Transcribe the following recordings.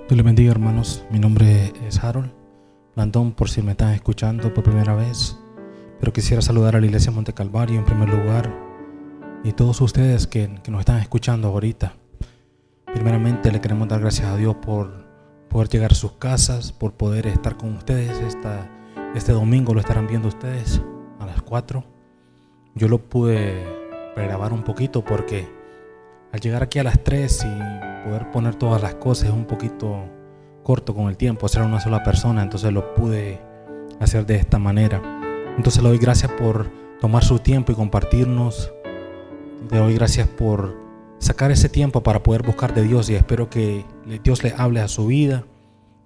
Dios les bendiga, hermanos. Mi nombre es Harold Blandón, por si me están escuchando por primera vez. Pero quisiera saludar a la Iglesia Monte Calvario en primer lugar y todos ustedes que nos están escuchando ahorita. Primeramente le queremos dar gracias a Dios por poder llegar a sus casas, por poder estar con ustedes. Este domingo lo estarán viendo ustedes a las 4. Yo lo pude pregrabar un poquito porque al llegar aquí a las 3 y poder poner todas las cosas es un poquito corto con el tiempo, hacer una sola persona, entonces lo pude hacer de esta manera. Entonces le doy gracias por tomar su tiempo y compartirnos. Le doy gracias por sacar ese tiempo para poder buscar de Dios, y espero que Dios le hable a su vida.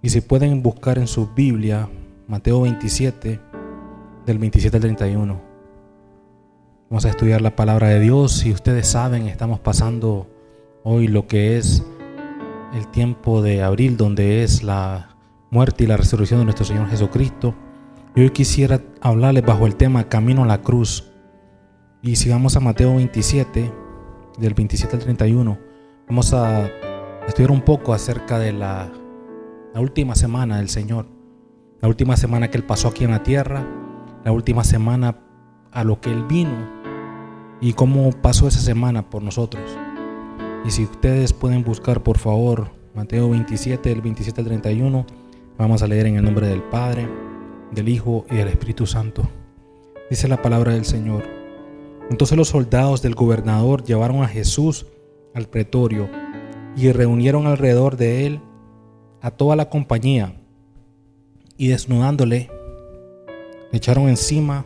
Y si pueden buscar en su Biblia Mateo 27 del 27 al 31. Vamos a estudiar la palabra de Dios. Si ustedes saben, estamos pasando hoy lo que es el tiempo de abril, donde es la muerte y la resurrección de nuestro Señor Jesucristo. Y hoy quisiera hablarles bajo el tema Camino a la Cruz. Y si vamos a Mateo 27, del 27 al 31, vamos a estudiar un poco acerca de la última semana del Señor. La última semana que Él pasó aquí en la tierra, la última semana a lo que Él vino y cómo pasó esa semana por nosotros. Y si ustedes pueden buscar, por favor, Mateo 27, del 27 al 31, vamos a leer en el nombre del Padre, del Hijo y del Espíritu Santo. Dice la palabra del Señor: Entonces los soldados del gobernador llevaron a Jesús al pretorio y reunieron alrededor de él a toda la compañía, y desnudándole, le echaron encima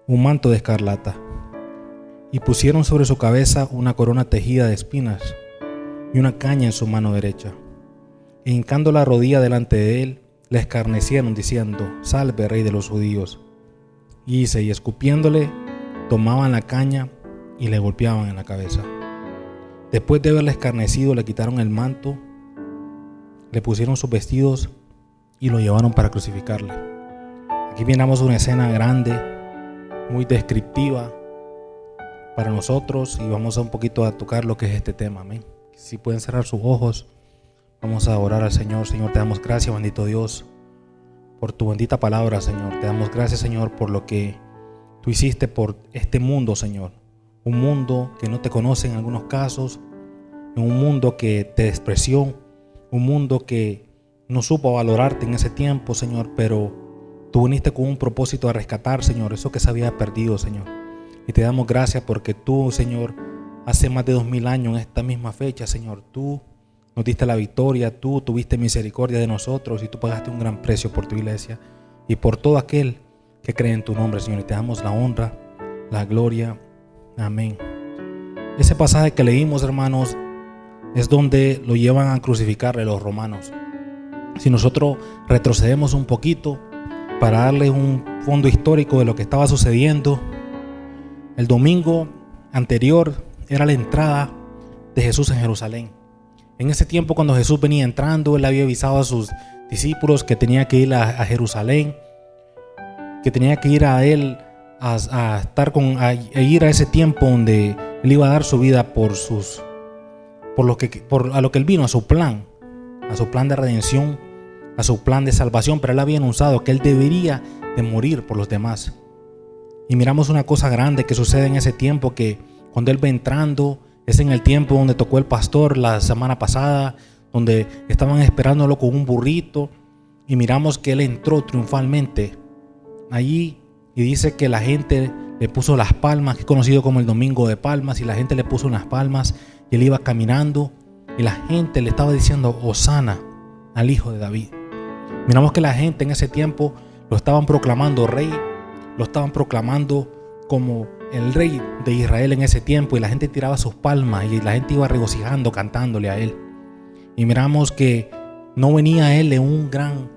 un manto de escarlata y pusieron sobre su cabeza una corona tejida de espinas y una caña en su mano derecha. E hincando la rodilla delante de él, le escarnecieron diciendo: Salve, Rey de los judíos. Y escupiéndole, tomaban la caña y le golpeaban en la cabeza. Después de haberle escarnecido, le quitaron el manto, le pusieron sus vestidos y lo llevaron para crucificarle. Aquí miramos una escena grande, muy descriptiva para nosotros, y vamos a un poquito a tocar lo que es este tema. Amén. Si pueden cerrar sus ojos, vamos a orar al Señor. Señor, te damos gracias, bendito Dios, por tu bendita palabra, Señor. Te damos gracias, Señor, por lo que tú hiciste por este mundo, Señor. Un mundo que no te conoce en algunos casos, un mundo que te despreció, un mundo que no supo valorarte en ese tiempo, Señor, pero tú viniste con un propósito a rescatar, Señor, eso que se había perdido, Señor. Y te damos gracias porque tú, Señor, hace más de 2000 años en esta misma fecha, Señor, tú nos diste la victoria, tú tuviste misericordia de nosotros y tú pagaste un gran precio por tu iglesia y por todo aquel que cree en tu nombre, Señor. Y te damos la honra, la gloria. Amén. Ese pasaje que leímos, hermanos, es donde lo llevan a crucificarle los romanos. Si nosotros retrocedemos un poquito para darle un fondo histórico de lo que estaba sucediendo, el domingo anterior era la entrada de Jesús en Jerusalén. En ese tiempo, cuando Jesús venía entrando, Él había avisado a sus discípulos que tenía que ir a Jerusalén, que tenía que ir a Él a ir a ese tiempo donde Él iba a dar su vida a lo que Él vino, a su plan de redención, a su plan de salvación. Pero Él había anunciado que Él debería de morir por los demás. Y miramos una cosa grande que sucede en ese tiempo, que cuando Él va entrando, es en el tiempo donde tocó el pastor la semana pasada, donde estaban esperándolo con un burrito, y miramos que Él entró triunfalmente allí, y dice que la gente le puso las palmas, que es conocido como el Domingo de Palmas, y la gente le puso unas palmas, y Él iba caminando, y la gente le estaba diciendo: Hosana al Hijo de David. Miramos que la gente en ese tiempo lo estaban proclamando rey, lo estaban proclamando como el rey de Israel en ese tiempo, y la gente tiraba sus palmas y la gente iba regocijando, cantándole a Él. Y miramos que no venía Él en un gran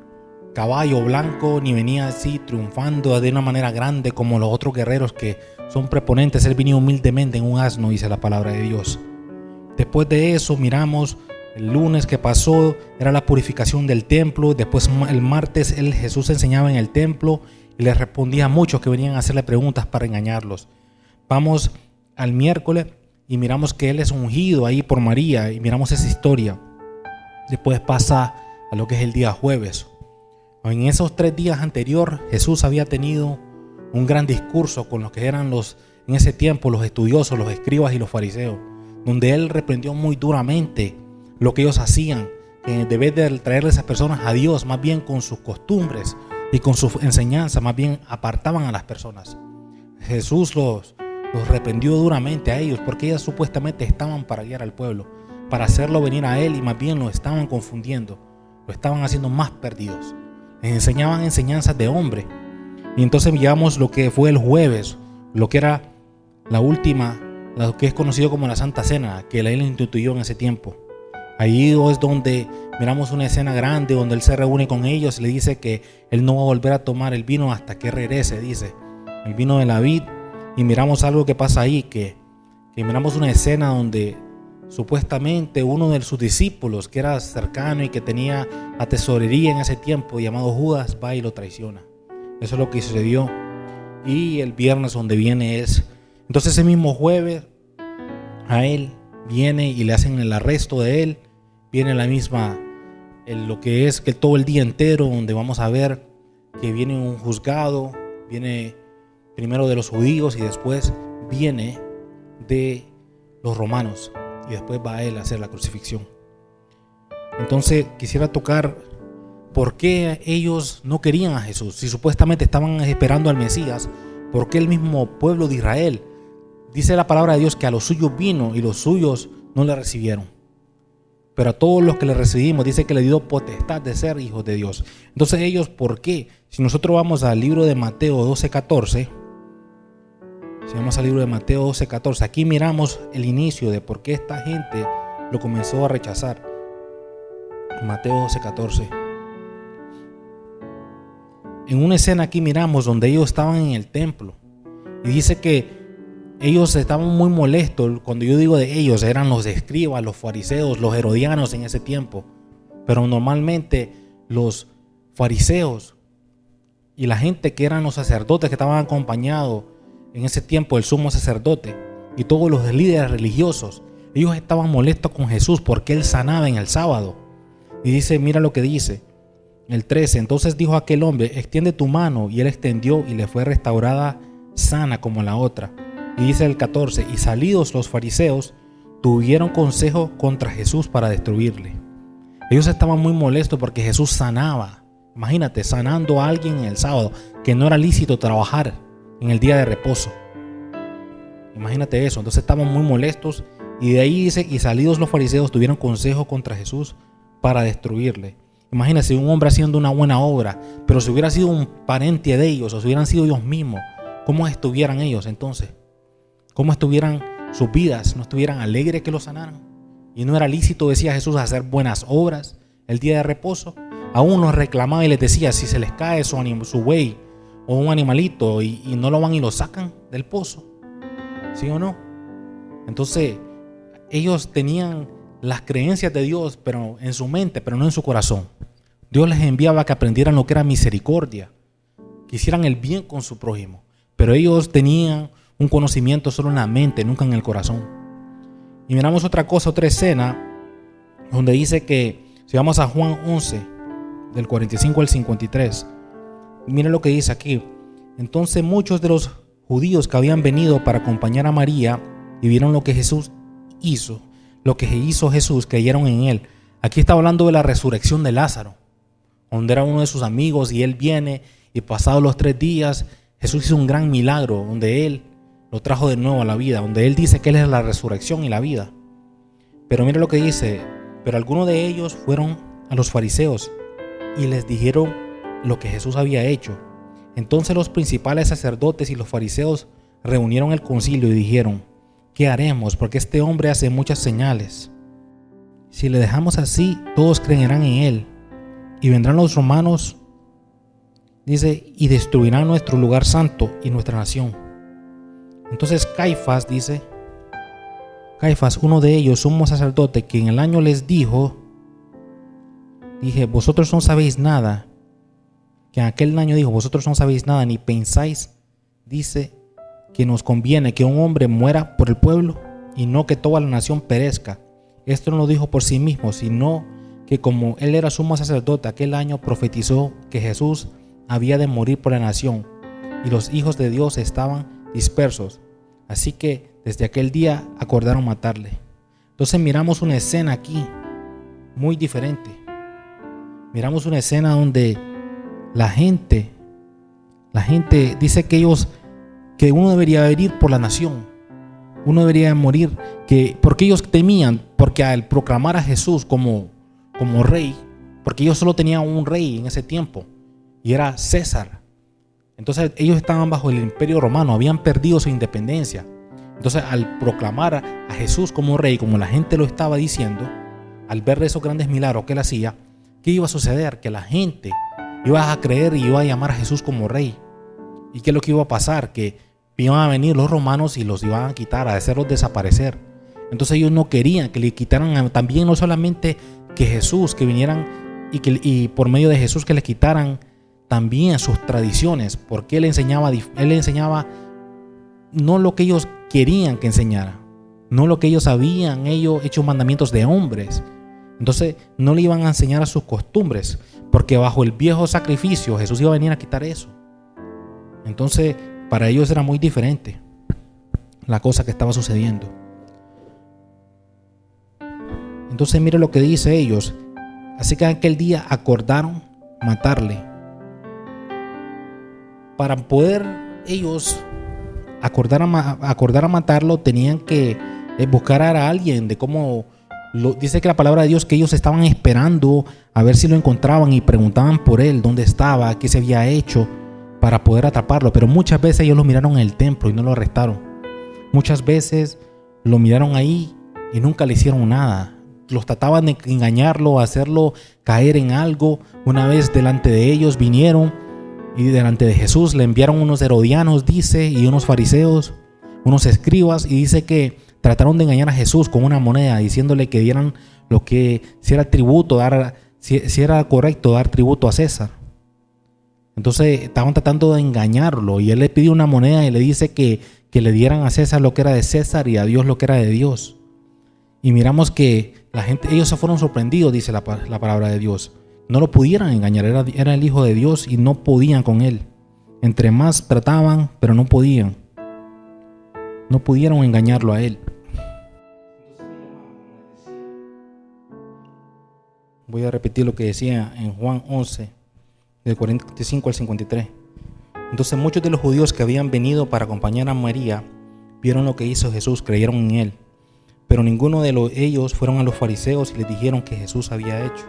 caballo blanco, ni venía así triunfando de una manera grande como los otros guerreros que son preponentes. Él venía humildemente en un asno, dice la palabra de Dios. Después de eso miramos el lunes que pasó, era la purificación del templo. Después el martes Jesús enseñaba en el templo y les respondía a muchos que venían a hacerle preguntas para engañarlos. Vamos al miércoles y miramos que Él es ungido ahí por María, y miramos esa historia. Después pasa a lo que es el día jueves. En esos 3 días anteriores, Jesús había tenido un gran discurso con los que eran en ese tiempo los estudiosos, los escribas y los fariseos, donde él reprendió muy duramente lo que ellos hacían, que en vez de traerle a esas personas a Dios, más bien con sus costumbres y con sus enseñanzas, más bien apartaban a las personas. Jesús los reprendió duramente a ellos, porque ellos supuestamente estaban para guiar al pueblo, para hacerlo venir a él, y más bien lo estaban confundiendo, lo estaban haciendo más perdidos. Les enseñaban enseñanzas de hombre. Y entonces miramos lo que fue el jueves, lo que era la última, lo que es conocido como la Santa Cena, que él instituyó en ese tiempo. Ahí es donde miramos una escena grande, donde él se reúne con ellos y le dice que él no va a volver a tomar el vino hasta que regrese, dice, el vino de la vid. Y miramos algo que pasa ahí, que miramos una escena donde supuestamente uno de sus discípulos, que era cercano y que tenía la tesorería en ese tiempo, llamado Judas, va y lo traiciona. Eso es lo que sucedió. Y el viernes donde viene es, entonces ese mismo jueves a él viene y le hacen el arresto de él. Viene la misma, lo que es que todo el día entero, donde vamos a ver que viene un juzgado, viene primero de los judíos y después viene de los romanos, y después va a él a hacer la crucifixión. Entonces quisiera tocar por qué ellos no querían a Jesús, si supuestamente estaban esperando al Mesías. ¿Por qué el mismo pueblo de Israel? Dice la palabra de Dios que a los suyos vino y los suyos no le recibieron. Pero a todos los que le recibimos dice que le dio potestad de ser hijos de Dios. Entonces ellos, ¿por qué? Si nosotros vamos al libro de Mateo 12:14, si vamos al libro de Mateo 12:14, aquí miramos el inicio de por qué esta gente lo comenzó a rechazar. Mateo 12:14. En una escena aquí miramos donde ellos estaban en el templo y dice que ellos estaban muy molestos. Cuando yo digo de ellos, eran los escribas, los fariseos, los herodianos en ese tiempo. Pero normalmente los fariseos y la gente que eran los sacerdotes que estaban acompañados en ese tiempo, el sumo sacerdote y todos los líderes religiosos, ellos estaban molestos con Jesús porque él sanaba en el sábado. Y dice, mira lo que dice, el 13, entonces dijo aquel hombre, extiende tu mano, y él extendió y le fue restaurada sana como la otra. Y dice el 14, y salidos los fariseos, tuvieron consejo contra Jesús para destruirle. Ellos estaban muy molestos porque Jesús sanaba. Imagínate, sanando a alguien en el sábado, que no era lícito trabajar en el día de reposo. Imagínate eso. Entonces estaban muy molestos, y de ahí dice, y salidos los fariseos, tuvieron consejo contra Jesús para destruirle. Imagínense un hombre haciendo una buena obra, pero si hubiera sido un pariente de ellos, o si hubieran sido ellos mismos, ¿cómo estuvieran ellos entonces? ¿Cómo estuvieran sus vidas? ¿No estuvieran alegres que lo sanaran? Y no era lícito, decía Jesús, hacer buenas obras el día de reposo. A unos reclamaba y les decía, si se les cae su buey o un animalito y no lo van y lo sacan del pozo, ¿sí o no? Entonces ellos tenían las creencias de Dios, pero en su mente, pero no en su corazón. Dios les enviaba que aprendieran lo que era misericordia, que hicieran el bien con su prójimo, pero ellos tenían un conocimiento solo en la mente, nunca en el corazón. Y miramos otra cosa, otra escena, donde dice que, si vamos a Juan 11, del 45 al 53, miren lo que dice aquí. Entonces muchos de los judíos que habían venido para acompañar a María y vieron lo que Jesús hizo, lo que hizo Jesús, creyeron en él. Aquí está hablando de la resurrección de Lázaro, donde era uno de sus amigos y él viene, y pasados los 3 días Jesús hizo un gran milagro donde él lo trajo de nuevo a la vida, donde él dice que él es la resurrección y la vida. Pero mira lo que dice, pero algunos de ellos fueron a los fariseos y les dijeron lo que Jesús había hecho. Entonces los principales sacerdotes y los fariseos reunieron el concilio y dijeron, ¿qué haremos? Porque este hombre hace muchas señales. Si le dejamos así, todos creerán en él. Y vendrán los romanos, dice, y destruirán nuestro lugar santo y nuestra nación. Entonces Caifás, dice, Caifás, uno de ellos, sumo sacerdote, que en el año les dijo, vosotros no sabéis nada, que en aquel año dijo, vosotros no sabéis nada, ni pensáis, dice, que nos conviene que un hombre muera por el pueblo y no que toda la nación perezca. Esto no lo dijo por sí mismo, sino que como él era sumo sacerdote aquel año, profetizó que Jesús había de morir por la nación y los hijos de Dios estaban dispersos. Así que desde aquel día acordaron matarle. Entonces miramos una escena aquí muy diferente. Miramos una escena donde la gente dice que uno debería morir por la nación. Uno debería morir porque ellos temían, porque al proclamar a Jesús como rey, porque ellos solo tenían un rey en ese tiempo y era César. Entonces ellos estaban bajo el imperio romano, habían perdido su independencia. Entonces al proclamar a Jesús como rey, como la gente lo estaba diciendo, al ver esos grandes milagros que él hacía, ¿qué iba a suceder? Que la gente iba a creer y iba a llamar a Jesús como rey. ¿Y qué es lo que iba a pasar? Que iban a venir los romanos y los iban a quitar, a hacerlos desaparecer. Entonces ellos no querían que le quitaran también, no solamente que Jesús, que vinieran y por medio de Jesús que le quitaran también sus tradiciones, porque él enseñaba no lo que ellos querían que enseñara, no lo que ellos habían hecho mandamientos de hombres. Entonces no le iban a enseñar a sus costumbres, porque bajo el viejo sacrificio Jesús iba a venir a quitar eso. Entonces para ellos era muy diferente la cosa que estaba sucediendo. Entonces mire lo que dice ellos. Así que aquel día acordaron matarle. Para poder ellos acordar a matarlo, tenían que buscar a alguien de cómo. Dice que la palabra de Dios que ellos estaban esperando a ver si lo encontraban y preguntaban por él, dónde estaba, qué se había hecho para poder atraparlo. Pero muchas veces ellos lo miraron en el templo y no lo arrestaron. Muchas veces lo miraron ahí y nunca le hicieron nada. Los trataban de engañarlo, hacerlo caer en algo. Una vez delante de ellos vinieron y delante de Jesús le enviaron unos herodianos, dice, y unos fariseos, unos escribas, y dice que trataron de engañar a Jesús con una moneda, diciéndole que dieran lo que, si era tributo, si era correcto dar tributo a César. Entonces estaban tratando de engañarlo y él le pidió una moneda y le dice que le dieran a César lo que era de César y a Dios lo que era de Dios. Y miramos que ellos se fueron sorprendidos, dice la palabra de Dios. No lo pudieran engañar, era el Hijo de Dios y no podían con él. Entre más trataban, pero no podían. No pudieron engañarlo a él. Voy a repetir lo que decía en Juan 11, del 45 al 53. Entonces muchos de los judíos que habían venido para acompañar a María vieron lo que hizo Jesús, creyeron en él. Pero ninguno de ellos fueron a los fariseos y les dijeron que Jesús había hecho.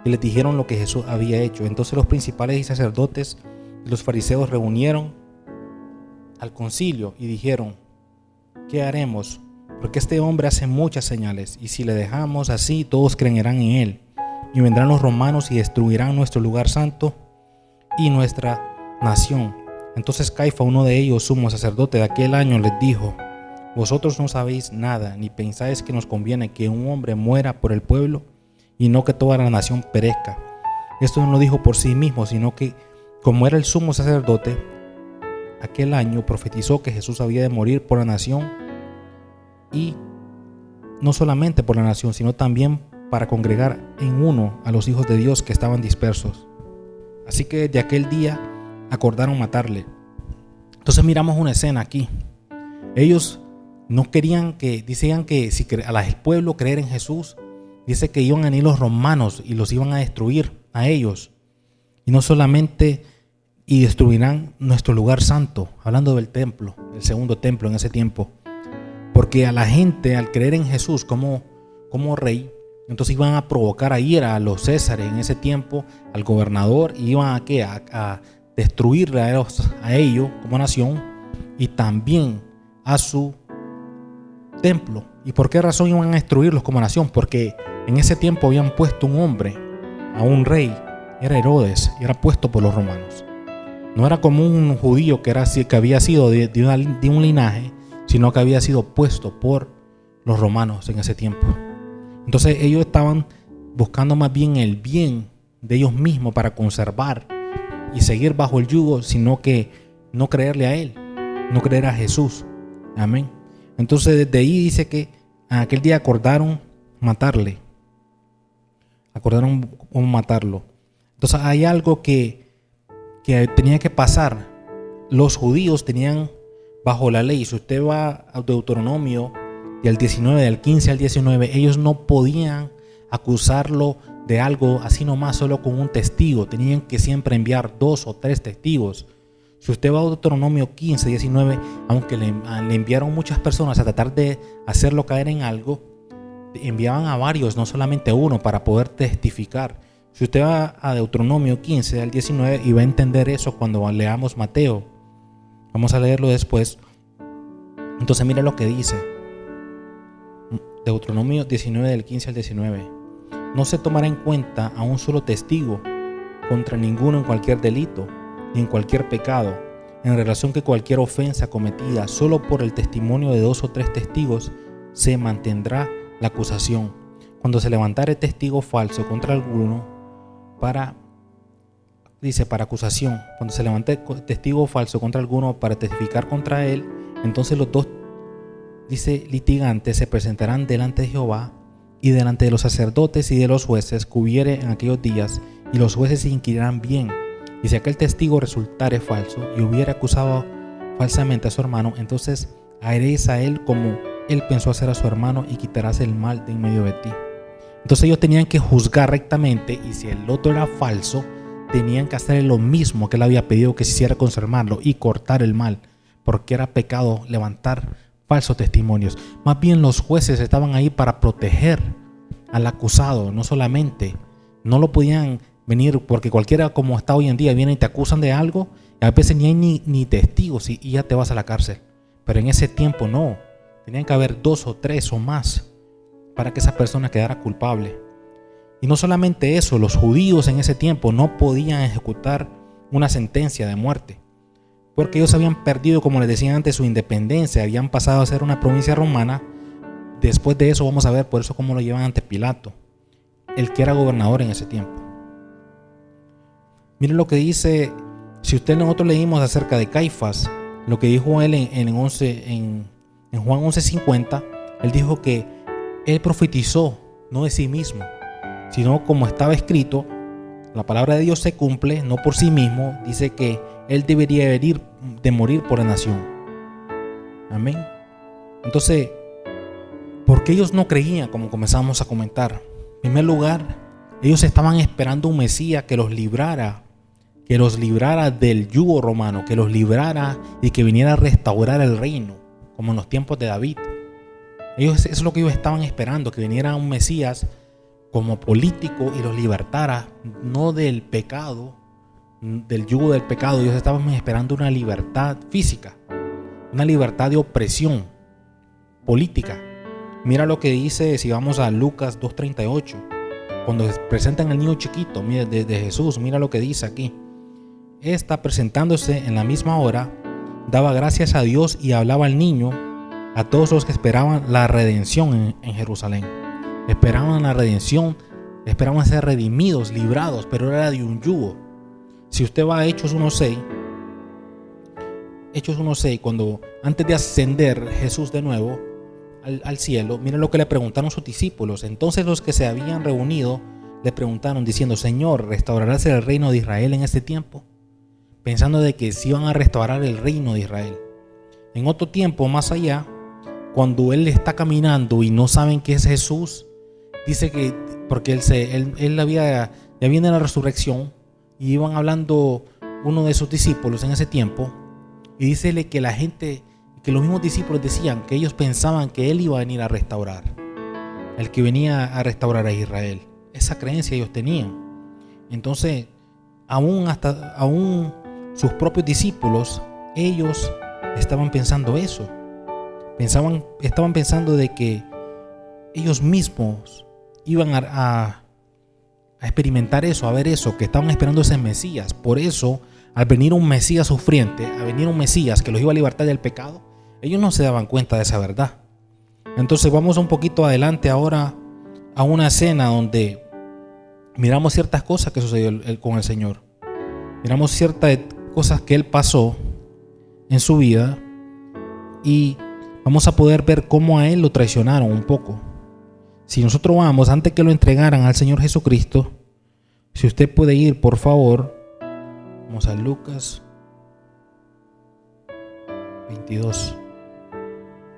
Y les dijeron lo que Jesús había hecho. Entonces los principales y sacerdotes y los fariseos reunieron al concilio y dijeron: ¿qué haremos? Porque este hombre hace muchas señales, y si le dejamos así, todos creerán en él. Y vendrán los romanos y destruirán nuestro lugar santo y nuestra nación. Entonces Caifás, uno de ellos, sumo sacerdote de aquel año, les dijo: vosotros no sabéis nada, ni pensáis que nos conviene que un hombre muera por el pueblo y no que toda la nación perezca. Esto no lo dijo por sí mismo, sino que, como era el sumo sacerdote, aquel año profetizó que Jesús había de morir por la nación, y no solamente por la nación, sino también para congregar en uno a los hijos de Dios que estaban dispersos. Así que desde aquel día acordaron matarle. Entonces miramos una escena aquí. Ellos no querían decían que si al pueblo creer en Jesús, dice que iban a venir los romanos y los iban a destruir a ellos. Y no solamente, y destruirán nuestro lugar santo, hablando del templo, el segundo templo en ese tiempo. Porque a la gente, al creer en Jesús como rey, entonces iban a provocar a ira a los césares en ese tiempo, al gobernador, y iban a destruirle a ellos como nación y también a su templo. ¿Y por qué razón iban a destruirlos como nación? Porque en ese tiempo habían puesto un hombre, a un rey, era Herodes, y era puesto por los romanos. No era como un judío que había sido de un linaje, sino que había sido puesto por los romanos en ese tiempo. Entonces ellos estaban buscando más bien el bien de ellos mismos para conservar y seguir bajo el yugo, sino que no creerle a él, no creer a Jesús. Amén. Entonces desde ahí dice que en aquel día acordaron matarle. Acordaron cómo matarlo. Entonces hay algo que tenía que pasar. Los judíos tenían bajo la ley, si usted va a Deuteronomio y al 19, del 15 al 19, ellos no podían acusarlo de algo así nomás solo con un testigo. Tenían que siempre enviar 2 o 3 testigos. Si usted va a Deuteronomio 15, 19, aunque le enviaron muchas personas a tratar de hacerlo caer en algo, enviaban a varios, no solamente uno, para poder testificar. Si usted va a Deuteronomio 15 al 19 y va a entender eso cuando leamos Mateo, vamos a leerlo después. Entonces mire lo que dice Deuteronomio 19 del 15 al 19. No se tomará en cuenta a un solo testigo contra ninguno en cualquier delito ni en cualquier pecado, en relación que cualquier ofensa cometida solo por el testimonio de 2 o 3 testigos se mantendrá la acusación. Cuando se levantare testigo falso contra alguno para acusación, cuando se levante testigo falso contra alguno para testificar contra él, entonces los 2 litigantes se presentarán delante de Jehová y delante de los sacerdotes y de los jueces que hubiere en aquellos días, y los jueces se inquirirán bien. Y si aquel testigo resultare falso y hubiera acusado falsamente a su hermano, entonces haréis a él como él pensó hacer a su hermano y quitarás el mal de en medio de ti. Entonces ellos tenían que juzgar rectamente, y si el otro era falso, tenían que hacer lo mismo que él había pedido que se hiciera con su hermano y cortar el mal, porque era pecado levantar falsos testimonios. Más bien los jueces estaban ahí para proteger al acusado, no solamente, no lo podían venir, porque cualquiera como está hoy en día viene y te acusan de algo, y a veces ni hay ni testigos y ya te vas a la cárcel. Pero en ese tiempo no, tenían que haber 2 o 3 o más para que esa persona quedara culpable. Y no solamente eso, los judíos en ese tiempo no podían ejecutar una sentencia de muerte, porque ellos habían perdido, como les decía antes, su independencia, habían pasado a ser una provincia romana. Después de eso vamos a ver por eso cómo lo llevan ante Pilato, el que era gobernador en ese tiempo. Miren lo que dice, si nosotros leímos acerca de Caifás, lo que dijo él en Juan 11:50, él dijo que él profetizó no de sí mismo, sino como estaba escrito, la palabra de Dios se cumple, no por sí mismo. Dice que él debería de morir por la nación. Amén. Entonces, ¿por qué ellos no creían? Como comenzamos a comentar. En primer lugar, ellos estaban esperando un Mesías que los librara del yugo romano, que los librara y que viniera a restaurar el reino, como en los tiempos de David. Eso es lo que ellos estaban esperando, que viniera un Mesías como político y los libertara, no del pecado, del yugo del pecado. Ellos estaban esperando una libertad física, una libertad de opresión política. Mira lo que dice, si vamos a Lucas 2:38, cuando presentan al niño chiquito, mira, de Jesús, mira lo que dice aquí. Esta, presentándose en la misma hora, daba gracias a Dios y hablaba al niño a todos los que esperaban la redención en Jerusalén. Esperaban la redención, esperaban ser redimidos, librados, pero era de un yugo. Si usted va a Hechos 1:6, cuando antes de ascender Jesús de nuevo al cielo, miren lo que le preguntaron sus discípulos. Entonces los que se habían reunido le preguntaron diciendo: Señor, ¿restaurarás el reino de Israel en este tiempo? Pensando de que sí iban a restaurar el reino de Israel. En otro tiempo más allá, cuando él está caminando y no saben que es Jesús, dice que porque ya viene la resurrección, y iban hablando uno de sus discípulos en ese tiempo, y dícele que la gente, que los mismos discípulos decían que ellos pensaban que él iba a venir a restaurar, el que venía a restaurar a Israel. Esa creencia ellos tenían. Entonces, aún sus propios discípulos, ellos estaban pensando eso. Estaban pensando de que ellos mismos iban a experimentar eso, a ver eso, que estaban esperando ese Mesías. Por eso, al venir un Mesías sufriente, al venir un Mesías que los iba a libertar del pecado, ellos no se daban cuenta de esa verdad. Entonces vamos un poquito adelante ahora a una escena donde miramos ciertas cosas que sucedió con el Señor. Miramos ciertas cosas que Él pasó en su vida, y vamos a poder ver cómo a Él lo traicionaron un poco. si nosotros vamos, antes que lo entregaran al Señor Jesucristo, si usted puede ir, por favor, vamos a Lucas 22,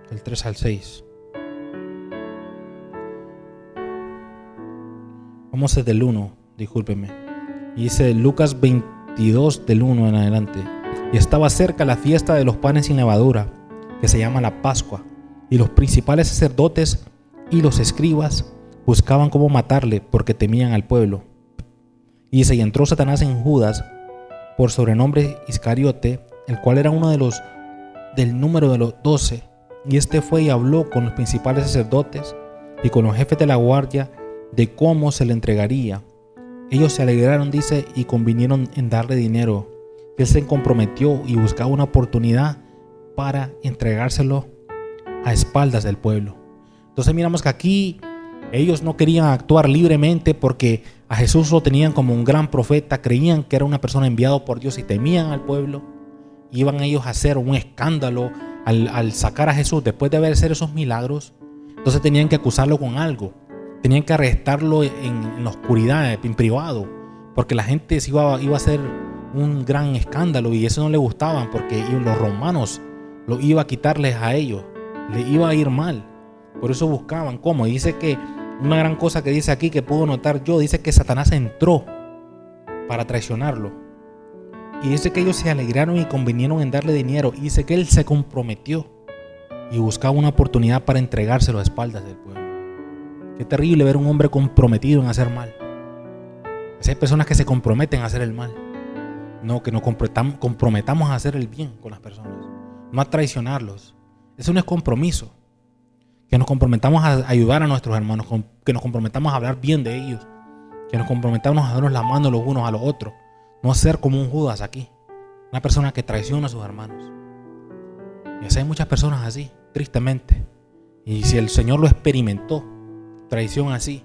del 3 al 6. Vamos desde el 1, discúlpeme. Y dice Lucas 22, del 1 en adelante. Y estaba cerca la fiesta de los panes sin levadura, que se llama la Pascua, y los principales sacerdotes y los escribas buscaban cómo matarle, porque temían al pueblo. Y dice, y entró Satanás en Judas, por sobrenombre Iscariote, el cual era uno de los del número de los 12. Y este fue y habló con los principales sacerdotes y con los jefes de la guardia de cómo se le entregaría. Ellos se alegraron, dice, y convinieron en darle dinero. Él se comprometió y buscaba una oportunidad para entregárselo a espaldas del pueblo. Entonces miramos que aquí ellos no querían actuar libremente porque a Jesús lo tenían como un gran profeta, creían que era una persona enviada por Dios y temían al pueblo. Iban ellos a hacer un escándalo al sacar a Jesús después de haber hecho esos milagros. Entonces tenían que acusarlo con algo, tenían que arrestarlo en la oscuridad, en privado, porque la gente iba a hacer un gran escándalo y eso no le gustaba, porque los romanos lo iba a quitarles a ellos, le iba a ir mal. Por eso buscaban cómo. Y dice que una gran cosa que dice aquí que puedo notar yo, dice que Satanás entró para traicionarlo. Y dice que ellos se alegraron y convinieron en darle dinero. Y dice que él se comprometió y buscaba una oportunidad para entregárselo a espaldas del pueblo. Qué terrible ver un hombre comprometido en hacer mal. Hay personas que se comprometen a hacer el mal. No, que nos comprometamos a hacer el bien con las personas, no a traicionarlos. Eso no es compromiso. Que nos comprometamos a ayudar a nuestros hermanos, que nos comprometamos a hablar bien de ellos, que nos comprometamos a darnos la mano los unos a los otros, no ser como un Judas aquí, una persona que traiciona a sus hermanos. Y así hay muchas personas así, tristemente. Y si el Señor lo experimentó, traición así,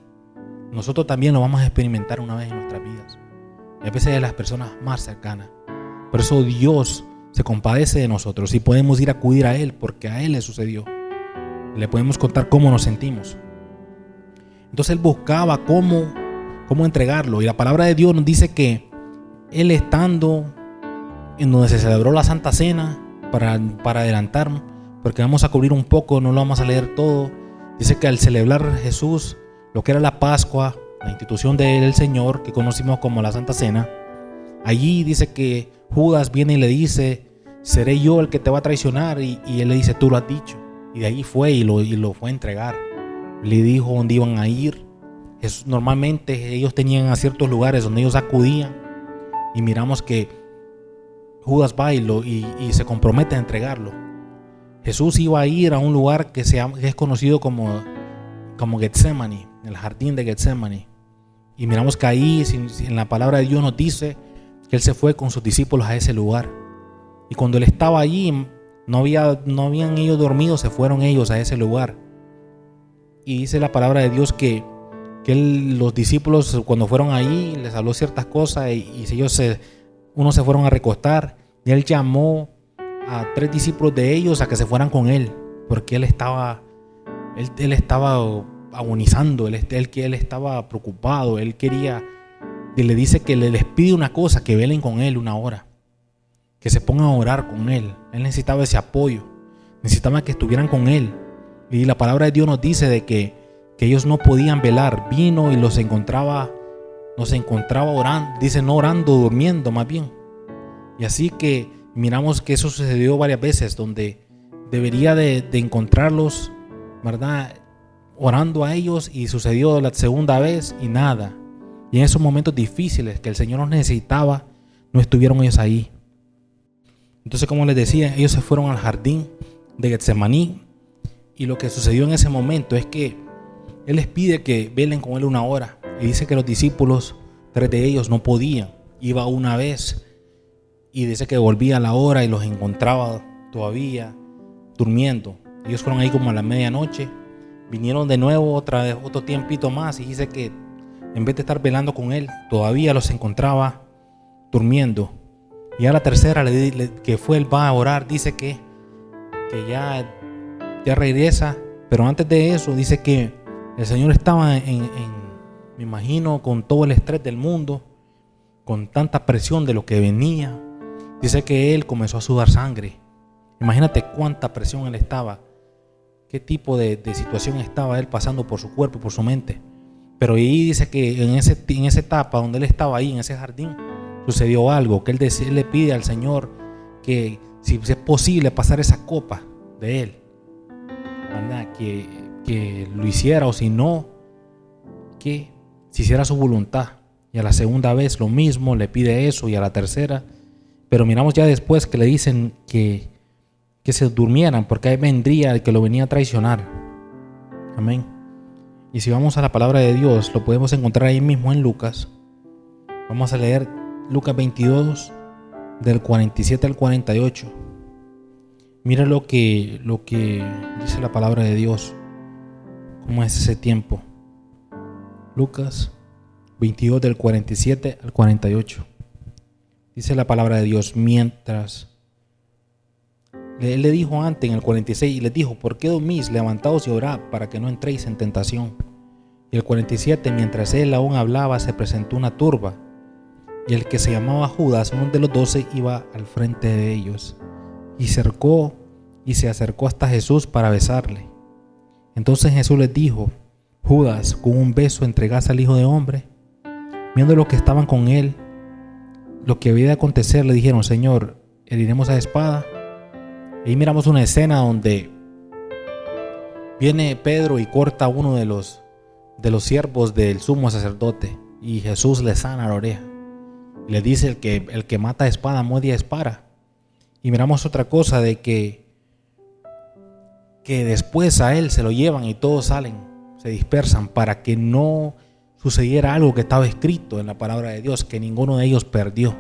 nosotros también lo vamos a experimentar una vez en nuestras vidas. Y a veces de las personas más cercanas. Por eso Dios se compadece de nosotros y podemos ir a acudir a Él, porque a Él le sucedió. Le podemos contar cómo nos sentimos. Entonces él buscaba cómo entregarlo. Y la palabra de Dios nos dice que él, estando en donde se celebró la Santa Cena, para adelantar, porque vamos a cubrir un poco, no lo vamos a leer todo. Dice que al celebrar Jesús lo que era la Pascua, la institución del Señor, que conocimos como la Santa Cena, allí dice que Judas viene y le dice: seré yo el que te va a traicionar. Y él le dice: tú lo has dicho. Y de ahí fue y lo fue a entregar. Le dijo dónde iban a ir. Normalmente ellos tenían a ciertos lugares donde ellos acudían. Y miramos que Judas va y se compromete a entregarlo. Jesús iba a ir a un lugar que es conocido como Getsemaní, el jardín de Getsemaní. Y miramos que ahí en la palabra de Dios nos dice que él se fue con sus discípulos a ese lugar. Y cuando él estaba allí, no habían ellos dormido, se fueron ellos a ese lugar. Y dice la palabra de Dios que los discípulos, cuando fueron allí, les habló ciertas cosas y unos se fueron a recostar. Y él llamó a 3 discípulos de ellos a que se fueran con él, porque él estaba agonizando, él estaba preocupado. Él quería, y le dice que les pide una cosa: que velen con él 1 hora, que se pongan a orar con él. Él necesitaba ese apoyo, necesitaba que estuvieran con él. Y la palabra de Dios nos dice de que ellos no podían velar. Vino y nos encontraba orando, dice, no orando, durmiendo más bien. Y así que miramos que eso sucedió varias veces, donde debería de encontrarlos, ¿verdad?, orando a ellos, y sucedió la segunda vez y nada. Y en esos momentos difíciles que el Señor nos necesitaba, no estuvieron ellos ahí. Entonces, como les decía, ellos se fueron al jardín de Getsemaní, y lo que sucedió en ese momento es que él les pide que velen con él 1 hora, y dice que los discípulos, 3 de ellos, no podían. Iba una vez y dice que volvía a la hora y los encontraba todavía durmiendo. Ellos fueron ahí como a la medianoche, vinieron de nuevo otra vez, otro tiempito más, y dice que en vez de estar velando con él, todavía los encontraba durmiendo. Y a la tercera que fue, él va a orar, dice que ya regresa, pero antes de eso dice que El Señor estaba me imagino, con todo el estrés del mundo, con tanta presión de lo que venía. Dice que Él comenzó a sudar sangre. Imagínate cuánta presión Él estaba, qué tipo de situación estaba Él pasando por su cuerpo y por su mente. Pero ahí dice que en esa etapa donde Él estaba ahí, en ese jardín, sucedió algo, que Él le pide al Señor que si es posible pasar esa copa de Él, ¿verdad? Que lo hiciera, o si no, que se hiciera su voluntad. Y a la segunda vez lo mismo, le pide eso, y a la tercera. Pero miramos ya después que le dicen que se durmieran, porque ahí vendría el que lo venía a traicionar. Amén. Y si vamos a la palabra de Dios, lo podemos encontrar ahí mismo en Lucas. Vamos a leer Lucas 22, del 47 al 48. Mira lo que dice la palabra de Dios, cómo es ese tiempo. Lucas 22, del 47 al 48. Dice la palabra de Dios: mientras Él le dijo antes en el 46, y les dijo: ¿por qué dormís? Levantaos y orad para que no entréis en tentación. Y el 47, mientras él aún hablaba, se presentó una turba, y el que se llamaba Judas, uno de los 12, iba al frente de ellos, y se acercó hasta Jesús para besarle. Entonces Jesús les dijo: Judas, ¿con un beso entregás al Hijo de Hombre? Viendo los que estaban con él lo que había de acontecer, le dijeron: Señor, ¿heriremos a espada? Y ahí miramos una escena donde viene Pedro y corta a uno de los siervos del sumo sacerdote, y Jesús le sana la oreja. Y le dice: el que mata a espada muere a espada. Y miramos otra cosa, de que después a él se lo llevan y todos salen, se dispersan, para que no sucediera algo que estaba escrito en la palabra de Dios, que ninguno de ellos perdió,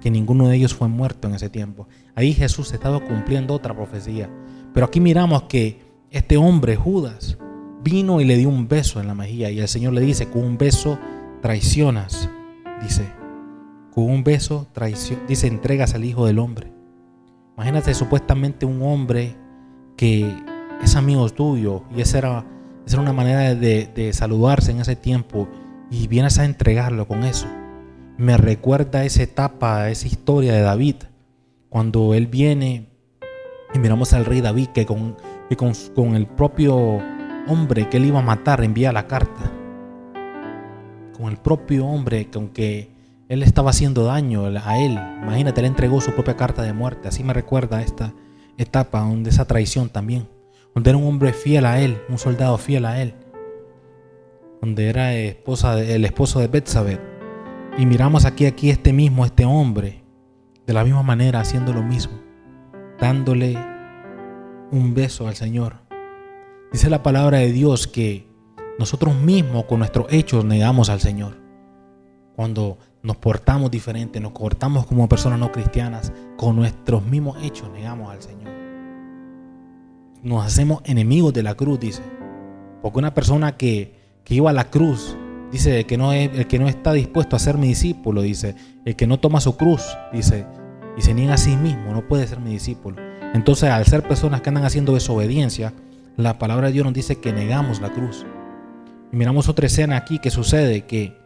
que ninguno de ellos fue muerto en ese tiempo. Ahí Jesús estaba cumpliendo otra profecía. Pero aquí miramos que este hombre, Judas, vino y le dio un beso en la mejilla, y el Señor le dice: con un beso traicionas, dice, con un beso dice, entregas al Hijo del Hombre. Imagínate, supuestamente un hombre que es amigo tuyo, y esa era una manera de saludarse en ese tiempo, y vienes a entregarlo con eso. Me recuerda esa etapa, esa historia de David, cuando él viene y miramos al rey David, que con el propio hombre que él iba a matar envía la carta. Con el propio hombre con que él estaba haciendo daño a él, imagínate, él entregó su propia carta de muerte. Así me recuerda esta etapa donde esa traición también, donde era un hombre fiel a él, un soldado fiel a él, donde era el esposo de Betsabé. Y miramos aquí este hombre, de la misma manera, haciendo lo mismo, dándole un beso al Señor. Dice la palabra de Dios que nosotros mismos con nuestros hechos negamos al Señor. Cuando nos portamos diferente, nos comportamos como personas no cristianas, con nuestros mismos hechos negamos al Señor. Nos hacemos enemigos de la cruz, dice. Porque una persona que iba a la cruz, dice, el que no está dispuesto a ser mi discípulo, dice, el que no toma su cruz, dice, y se niega a sí mismo, no puede ser mi discípulo. Entonces, al ser personas que andan haciendo desobediencia, la palabra de Dios nos dice que negamos la cruz. Y miramos otra escena aquí que sucede, que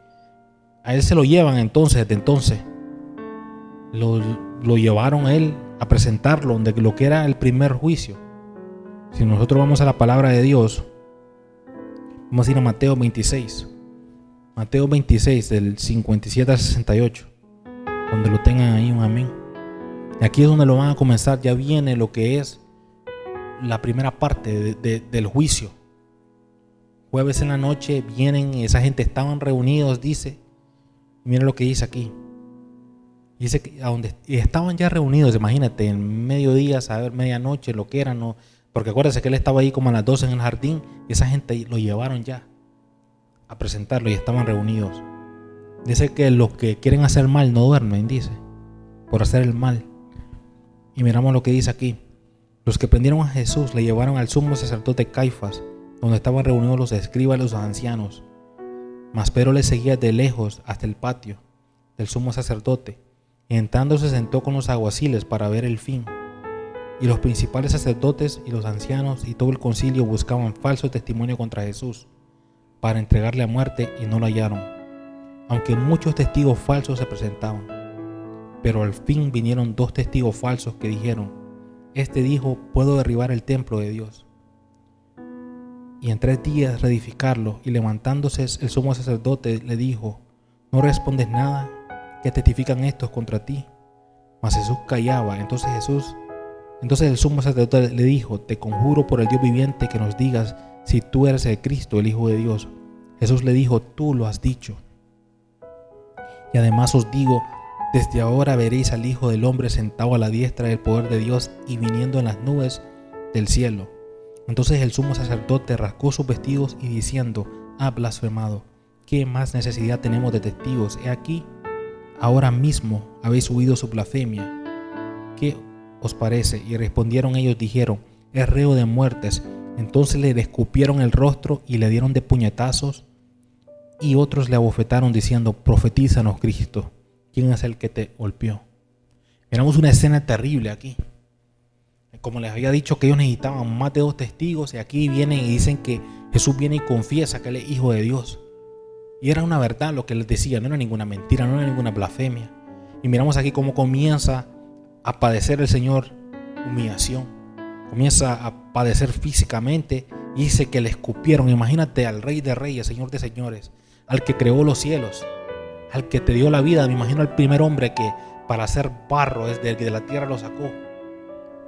a él se lo llevan entonces, desde entonces lo llevaron a él a presentarlo donde lo que era el primer juicio. Si nosotros vamos a la palabra de Dios, vamos a ir a Mateo 26. Mateo 26, del 57 al 68. Donde lo tengan ahí, un amén. Y aquí es donde lo van a comenzar. Ya viene lo que es la primera parte del juicio. Jueves en la noche vienen, esa gente estaban reunidos, dice. Mira lo que dice aquí. Dice que a donde estaban ya reunidos, imagínate, en mediodía, saber medianoche, lo que era, no. Porque acuérdense que él estaba ahí como a las 12 en el jardín, y esa gente lo llevaron ya a presentarlo y estaban reunidos. Dice que los que quieren hacer mal no duermen, dice, por hacer el mal. Y miramos lo que dice aquí. Los que prendieron a Jesús le llevaron al sumo sacerdote Caifás, donde estaban reunidos los escribas y los ancianos. Mas Pedro le seguía de lejos hasta el patio del sumo sacerdote, y entrando se sentó con los alguaciles para ver el fin. Y los principales sacerdotes y los ancianos y todo el concilio buscaban falso testimonio contra Jesús, para entregarle a muerte y no lo hallaron, aunque muchos testigos falsos se presentaban. Pero al fin vinieron 2 testigos falsos que dijeron: este dijo, puedo derribar el templo de Dios y en 3 días reedificarlo. Y levantándose el sumo sacerdote le dijo: ¿no respondes nada? ¿Qué testifican estos contra ti? Mas Jesús callaba. Entonces el sumo sacerdote le dijo: te conjuro por el Dios viviente que nos digas si tú eres el Cristo, el Hijo de Dios. Jesús le dijo: tú lo has dicho. Y además os digo, desde ahora veréis al Hijo del Hombre sentado a la diestra del poder de Dios y viniendo en las nubes del cielo. Entonces el sumo sacerdote rasgó sus vestidos y diciendo: ha blasfemado. ¿Qué más necesidad tenemos de testigos? He aquí, ahora mismo habéis oído su blasfemia. ¿Qué os parece? Y respondieron ellos, dijeron: es reo de muertes. Entonces le escupieron el rostro y le dieron de puñetazos, y otros le abofetaron diciendo: profetízanos, Cristo, ¿quién es el que te golpeó? Miramos una escena terrible aquí. Como les había dicho que ellos necesitaban más de 2 testigos, y aquí vienen y dicen que Jesús viene y confiesa que él es Hijo de Dios. Y era una verdad lo que les decía, no era ninguna mentira, no era ninguna blasfemia. Y miramos aquí cómo comienza a padecer el Señor humillación. Comienza a padecer físicamente y dice que le escupieron. Imagínate al Rey de Reyes, Señor de Señores, al que creó los cielos, al que te dio la vida. Me imagino al primer hombre que para hacer barro desde de la tierra lo sacó.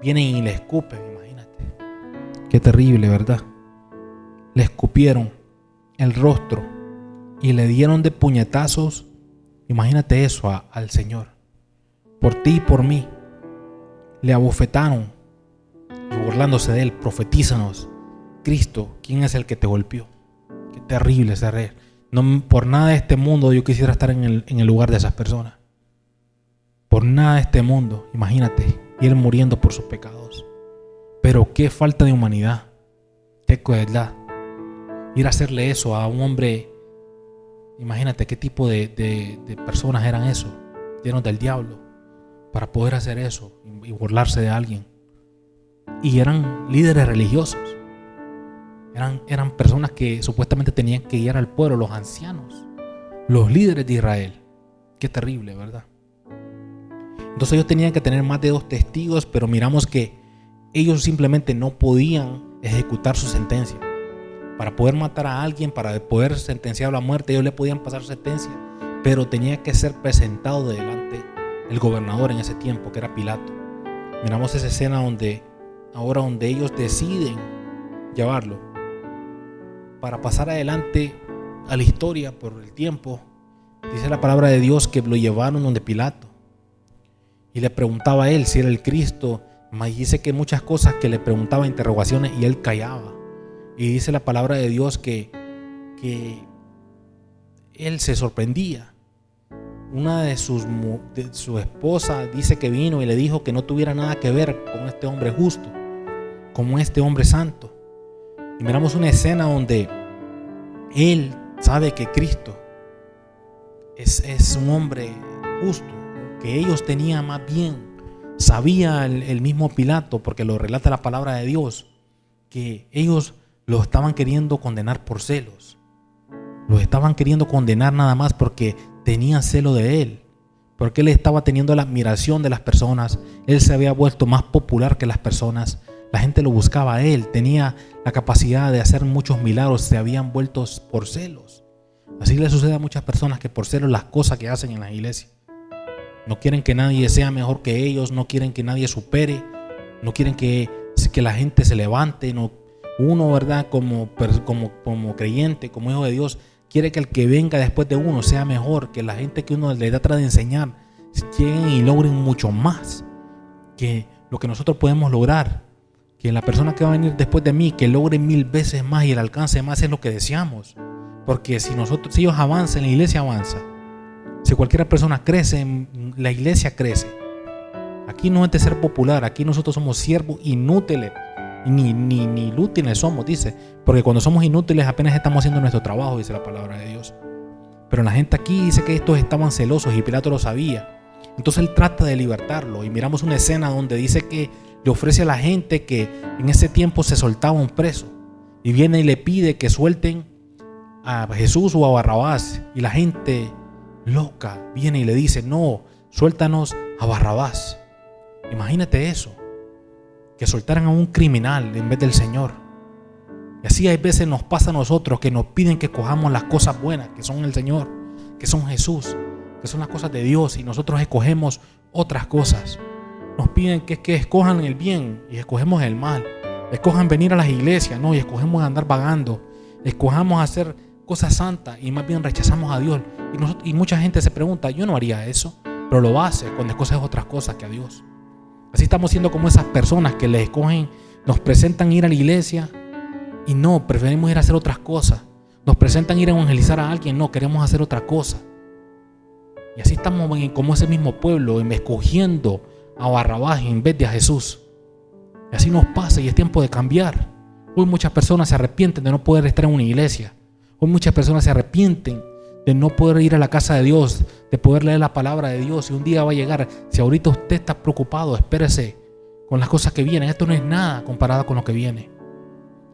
Vienen y le escupen, imagínate. Qué terrible, ¿verdad? Le escupieron el rostro y le dieron de puñetazos. Imagínate eso al Señor. Por ti y por mí. Le abofetaron y burlándose de él: profetízanos, Cristo, ¿quién es el que te golpeó? Qué terrible ese rey. No, por nada de este mundo yo quisiera estar en el lugar de esas personas. Por nada de este mundo, imagínate, y él muriendo por sus pecados. Pero qué falta de humanidad, qué crueldad. Ir a hacerle eso a un hombre. Imagínate qué tipo de personas eran esos, llenos del diablo, para poder hacer eso y burlarse de alguien. Y eran líderes religiosos. Eran personas que supuestamente tenían que guiar al pueblo, los ancianos, los líderes de Israel. Qué terrible, ¿verdad? Entonces ellos tenían que tener más de 2 testigos, pero miramos que ellos simplemente no podían ejecutar su sentencia. Para poder matar a alguien, para poder sentenciarlo a muerte, ellos le podían pasar sentencia, pero tenía que ser presentado delante el gobernador en ese tiempo, que era Pilato. Miramos esa escena donde ellos deciden llevarlo. Para pasar adelante a la historia por el tiempo, dice la palabra de Dios que lo llevaron donde Pilato y le preguntaba a él si era el Cristo. Y dice que muchas cosas que le preguntaba, interrogaciones, y él callaba. Y dice la palabra de Dios que él se sorprendía. Una de su esposa dice que vino y le dijo que no tuviera nada que ver con este hombre justo, como este hombre santo. Y miramos una escena donde él sabe que Cristo es un hombre justo, que ellos tenían más bien. Sabía el mismo Pilato, porque lo relata la palabra de Dios, que ellos lo estaban queriendo condenar por celos. Lo estaban queriendo condenar nada más porque tenían celo de él, porque él estaba teniendo la admiración de las personas. Él se había vuelto más popular que las personas. La gente lo buscaba a él, tenía la capacidad de hacer muchos milagros. Se habían vuelto por celos. Así le sucede a muchas personas, que por celos las cosas que hacen en la iglesia. No quieren que nadie sea mejor que ellos, no quieren que nadie supere, no quieren que la gente se levante. No, uno, ¿verdad? Como creyente, como hijo de Dios, quiere que el que venga después de uno sea mejor, que la gente que uno le trata de enseñar lleguen y logren mucho más que lo que nosotros podemos lograr. Que la persona que va a venir después de mí, que logre 1000 veces más, y el alcance más es lo que deseamos. Porque si ellos avanzan, la iglesia avanza. Si cualquier persona crece, la iglesia crece. Aquí no es de ser popular, aquí nosotros somos siervos inútiles. Ni inútiles somos, dice. Porque cuando somos inútiles apenas estamos haciendo nuestro trabajo, dice la palabra de Dios. Pero la gente aquí dice que estos estaban celosos y Pilato lo sabía. Entonces él trata de libertarlo. Y miramos una escena donde dice que le ofrece a la gente que en ese tiempo se soltaba un preso. Y viene y le pide que suelten a Jesús o a Barrabás, y la gente loca viene y le dice: no, suéltanos a Barrabás. Imagínate eso, que soltaran a un criminal en vez del Señor. Y así hay veces nos pasa a nosotros, que nos piden que escojamos las cosas buenas, que son el Señor, que son Jesús, que son las cosas de Dios, y nosotros escogemos otras cosas. Nos piden que escojan el bien y escogemos el mal. Escojan venir a las iglesias, no, y escogemos andar vagando. Escojamos hacer cosas santas y más bien rechazamos a Dios. Y mucha gente se pregunta: yo no haría eso, pero lo hace cuando escoges otras cosas que a Dios. Así estamos siendo como esas personas que les escogen, nos presentan ir a la iglesia y no, preferimos ir a hacer otras cosas. Nos presentan ir a evangelizar a alguien, no, queremos hacer otra cosa. Y así estamos como ese mismo pueblo, escogiendo a Barrabás en vez de a Jesús. Y así nos pasa, y es tiempo de cambiar. Hoy muchas personas se arrepienten de no poder estar en una iglesia. Hoy muchas personas se arrepienten de no poder ir a la casa de Dios, de poder leer la palabra de Dios. Y un día va a llegar. Si ahorita usted está preocupado, espérese con las cosas que vienen. Esto no es nada comparado con lo que viene.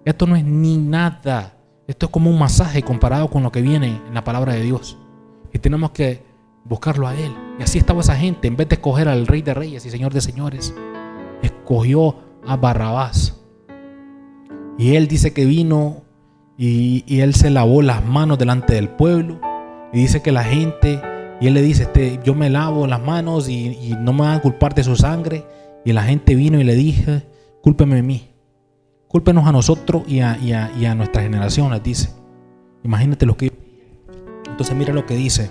Esto no es ni nada. Esto es como un masaje comparado con lo que viene en la palabra de Dios. Y tenemos que buscarlo a Él. Y así estaba esa gente. En vez de escoger al Rey de Reyes y Señor de Señores, escogió a Barrabás. Y él dice que vino y él se lavó las manos delante del pueblo. Y dice que la gente, y él le dice: yo me lavo las manos y no me van a culpar de su sangre. Y la gente vino y le dije: cúlpeme a mí, cúlpenos a nosotros y a nuestra generación, les dice. Imagínate lo que. Entonces mira lo que dice,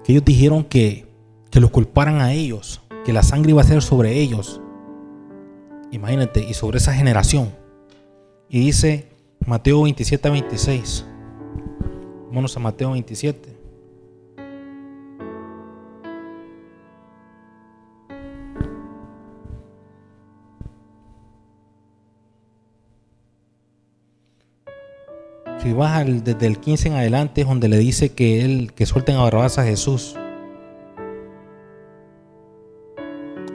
que ellos dijeron que los culparan a ellos, que la sangre iba a ser sobre ellos. Imagínate, y sobre esa generación. Y dice Mateo 27-26. Vámonos a Mateo 27. Si vas desde el 15 en adelante, es donde le dice que suelten a Barrabás a Jesús.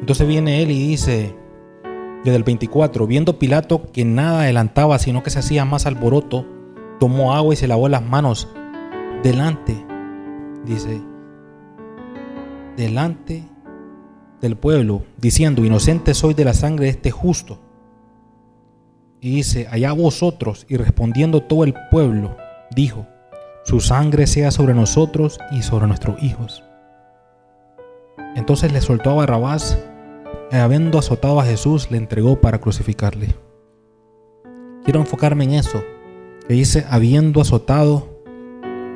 Entonces viene él y dice, desde el 24: viendo Pilato que nada adelantaba, sino que se hacía más alboroto, tomó agua y se lavó las manos delante del pueblo, diciendo: inocente soy de la sangre de este justo. Y dice: allá vosotros. Y respondiendo todo el pueblo, dijo: su sangre sea sobre nosotros y sobre nuestros hijos. Entonces le soltó a Barrabás, y habiendo azotado a Jesús, le entregó para crucificarle. Quiero enfocarme en eso, que dice: habiendo azotado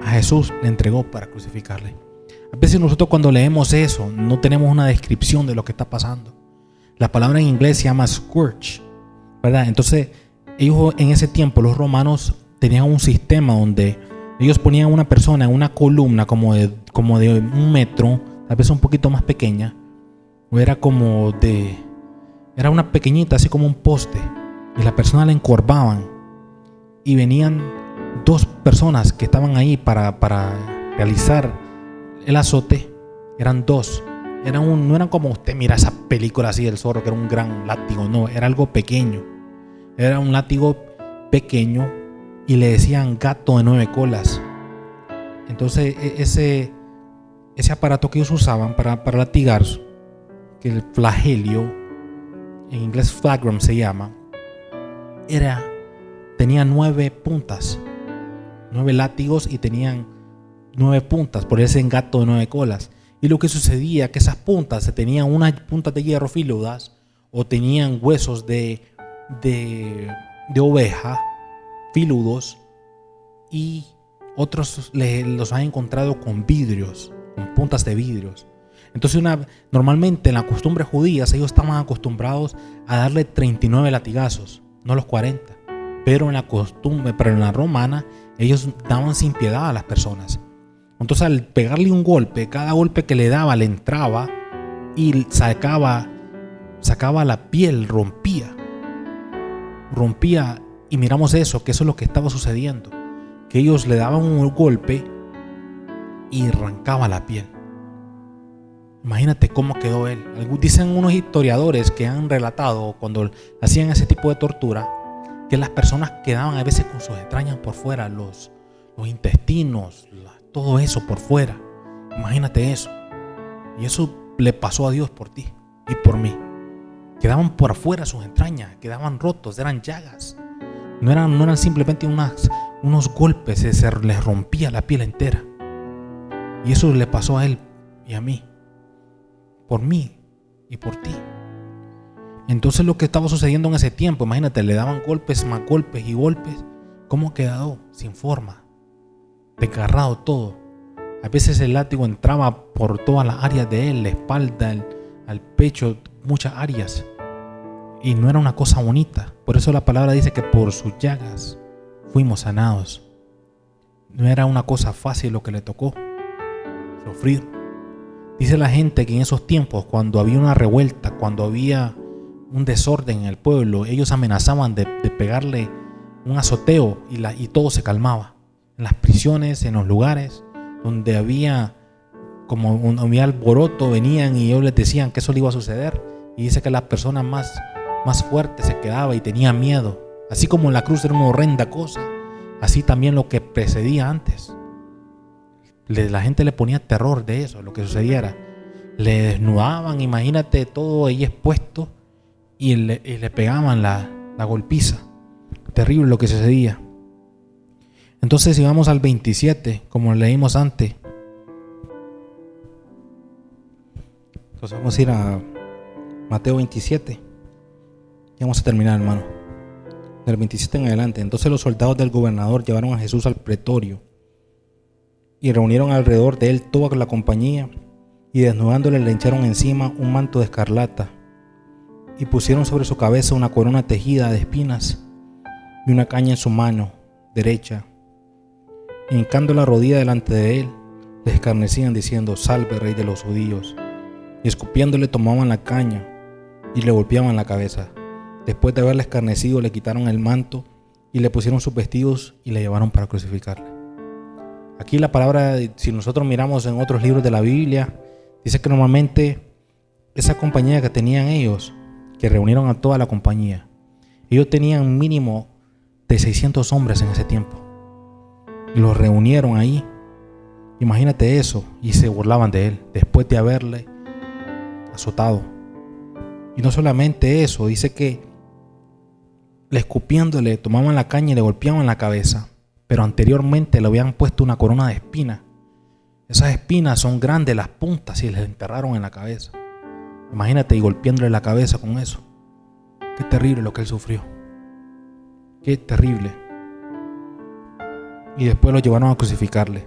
a Jesús, le entregó para crucificarle. A veces nosotros, cuando leemos eso, no tenemos una descripción de lo que está pasando. La palabra en inglés se llama scourge, ¿verdad? Entonces ellos, en ese tiempo, los romanos tenían un sistema donde ellos ponían a una persona en una columna como de 1 metro, tal vez un poquito más pequeña, o era una pequeñita, así como un poste, y la persona la encorvaban, y venían 2 personas que estaban ahí para realizar el azote. Eran 2. No eran como usted mira esa película así del zorro, que era un gran látigo. No, era algo pequeño. Era un látigo pequeño y le decían gato de 9 colas. Entonces ese aparato que ellos usaban para latigar, que el flagelio, en inglés flagrum se llama, tenía 9 puntas, 9 látigos, y tenían 9 puntas, por ese gato de 9 colas. Y lo que sucedía, que esas puntas tenían unas puntas de hierro filudas, o tenían huesos de oveja filudos, y otros los han encontrado con vidrios, con puntas de vidrios. Entonces normalmente en la costumbre judía ellos estaban acostumbrados a darle 39 latigazos, no los 40. Pero en la romana ellos daban sin piedad a las personas. Entonces, al pegarle un golpe, cada golpe que le daba le entraba y sacaba la piel, rompía. Y miramos eso, que eso es lo que estaba sucediendo, que ellos le daban un golpe y arrancaba la piel. Imagínate cómo quedó él. Dicen unos historiadores que han relatado, cuando hacían ese tipo de tortura, que las personas quedaban a veces con sus entrañas por fuera, los los intestinos, todo eso por fuera. Imagínate eso. Y eso le pasó a Dios por ti y por mí. Quedaban por afuera sus entrañas, quedaban rotos, eran llagas. No eran simplemente unos golpes, se les rompía la piel entera. Y eso le pasó a él y a mí, por mí y por ti. Entonces lo que estaba sucediendo en ese tiempo, imagínate, le daban golpes, más golpes y golpes. ¿Cómo quedó? Sin forma, desgarrado todo. A veces el látigo entraba por todas las áreas de él, la espalda, al pecho, muchas áreas. Y no era una cosa bonita. Por eso la palabra dice que por sus llagas fuimos sanados. No era una cosa fácil lo que le tocó sufrir. Dice la gente que en esos tiempos, cuando había una revuelta, cuando había un desorden en el pueblo, ellos amenazaban de pegarle un azoteo y todo se calmaba. En las prisiones, en los lugares donde había alboroto, venían y ellos les decían que eso le iba a suceder. Y dice que las personas más fuertes se quedaba y tenía miedo. Así como la cruz era una horrenda cosa, así también lo que precedía antes. La gente le ponía terror de eso, lo que sucediera. Le desnudaban, imagínate, todo ahí expuesto, y le pegaban la golpiza. Terrible lo que sucedía. Entonces, si vamos al 27, como leímos antes, entonces vamos a ir a Mateo 27. Ya vamos a terminar, hermano. Del 27 en adelante. Entonces los soldados del gobernador llevaron a Jesús al pretorio y reunieron alrededor de él toda la compañía, y desnudándole le echaron encima un manto de escarlata y pusieron sobre su cabeza una corona tejida de espinas y una caña en su mano derecha. Y hincando la rodilla delante de él, le escarnecían diciendo: Salve, Rey de los judíos. Y escupiéndole tomaban la caña y le golpeaban la cabeza. Después de haberle escarnecido, le quitaron el manto y le pusieron sus vestidos y le llevaron para crucificarle. Aquí la palabra, si nosotros miramos en otros libros de la Biblia, dice que normalmente esa compañía que tenían ellos, que reunieron a toda la compañía, ellos tenían un mínimo de 600 hombres en ese tiempo. Y los reunieron ahí. Imagínate eso. Y se burlaban de él después de haberle azotado. Y no solamente eso, dice que le escupiéndole tomaban la caña y le golpeaban la cabeza. Pero anteriormente le habían puesto una corona de espinas. Esas espinas son grandes, las puntas, y les enterraron en la cabeza. Imagínate, y golpeándole la cabeza con eso. Qué terrible lo que él sufrió. Qué terrible. Y después lo llevaron a crucificarle.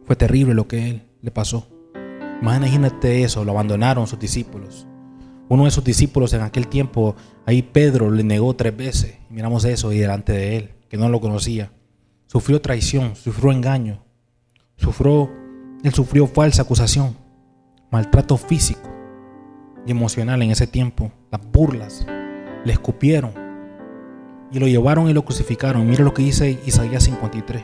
Fue terrible lo que él le pasó. Imagínate eso, lo abandonaron sus discípulos. Uno de sus discípulos en aquel tiempo, ahí Pedro le negó 3 veces. Miramos eso y delante de él, que no lo conocía. Sufrió traición, sufrió engaño. Él sufrió falsa acusación, maltrato físico y emocional en ese tiempo. Las burlas, le escupieron y lo llevaron y lo crucificaron. Mira lo que dice Isaías 53.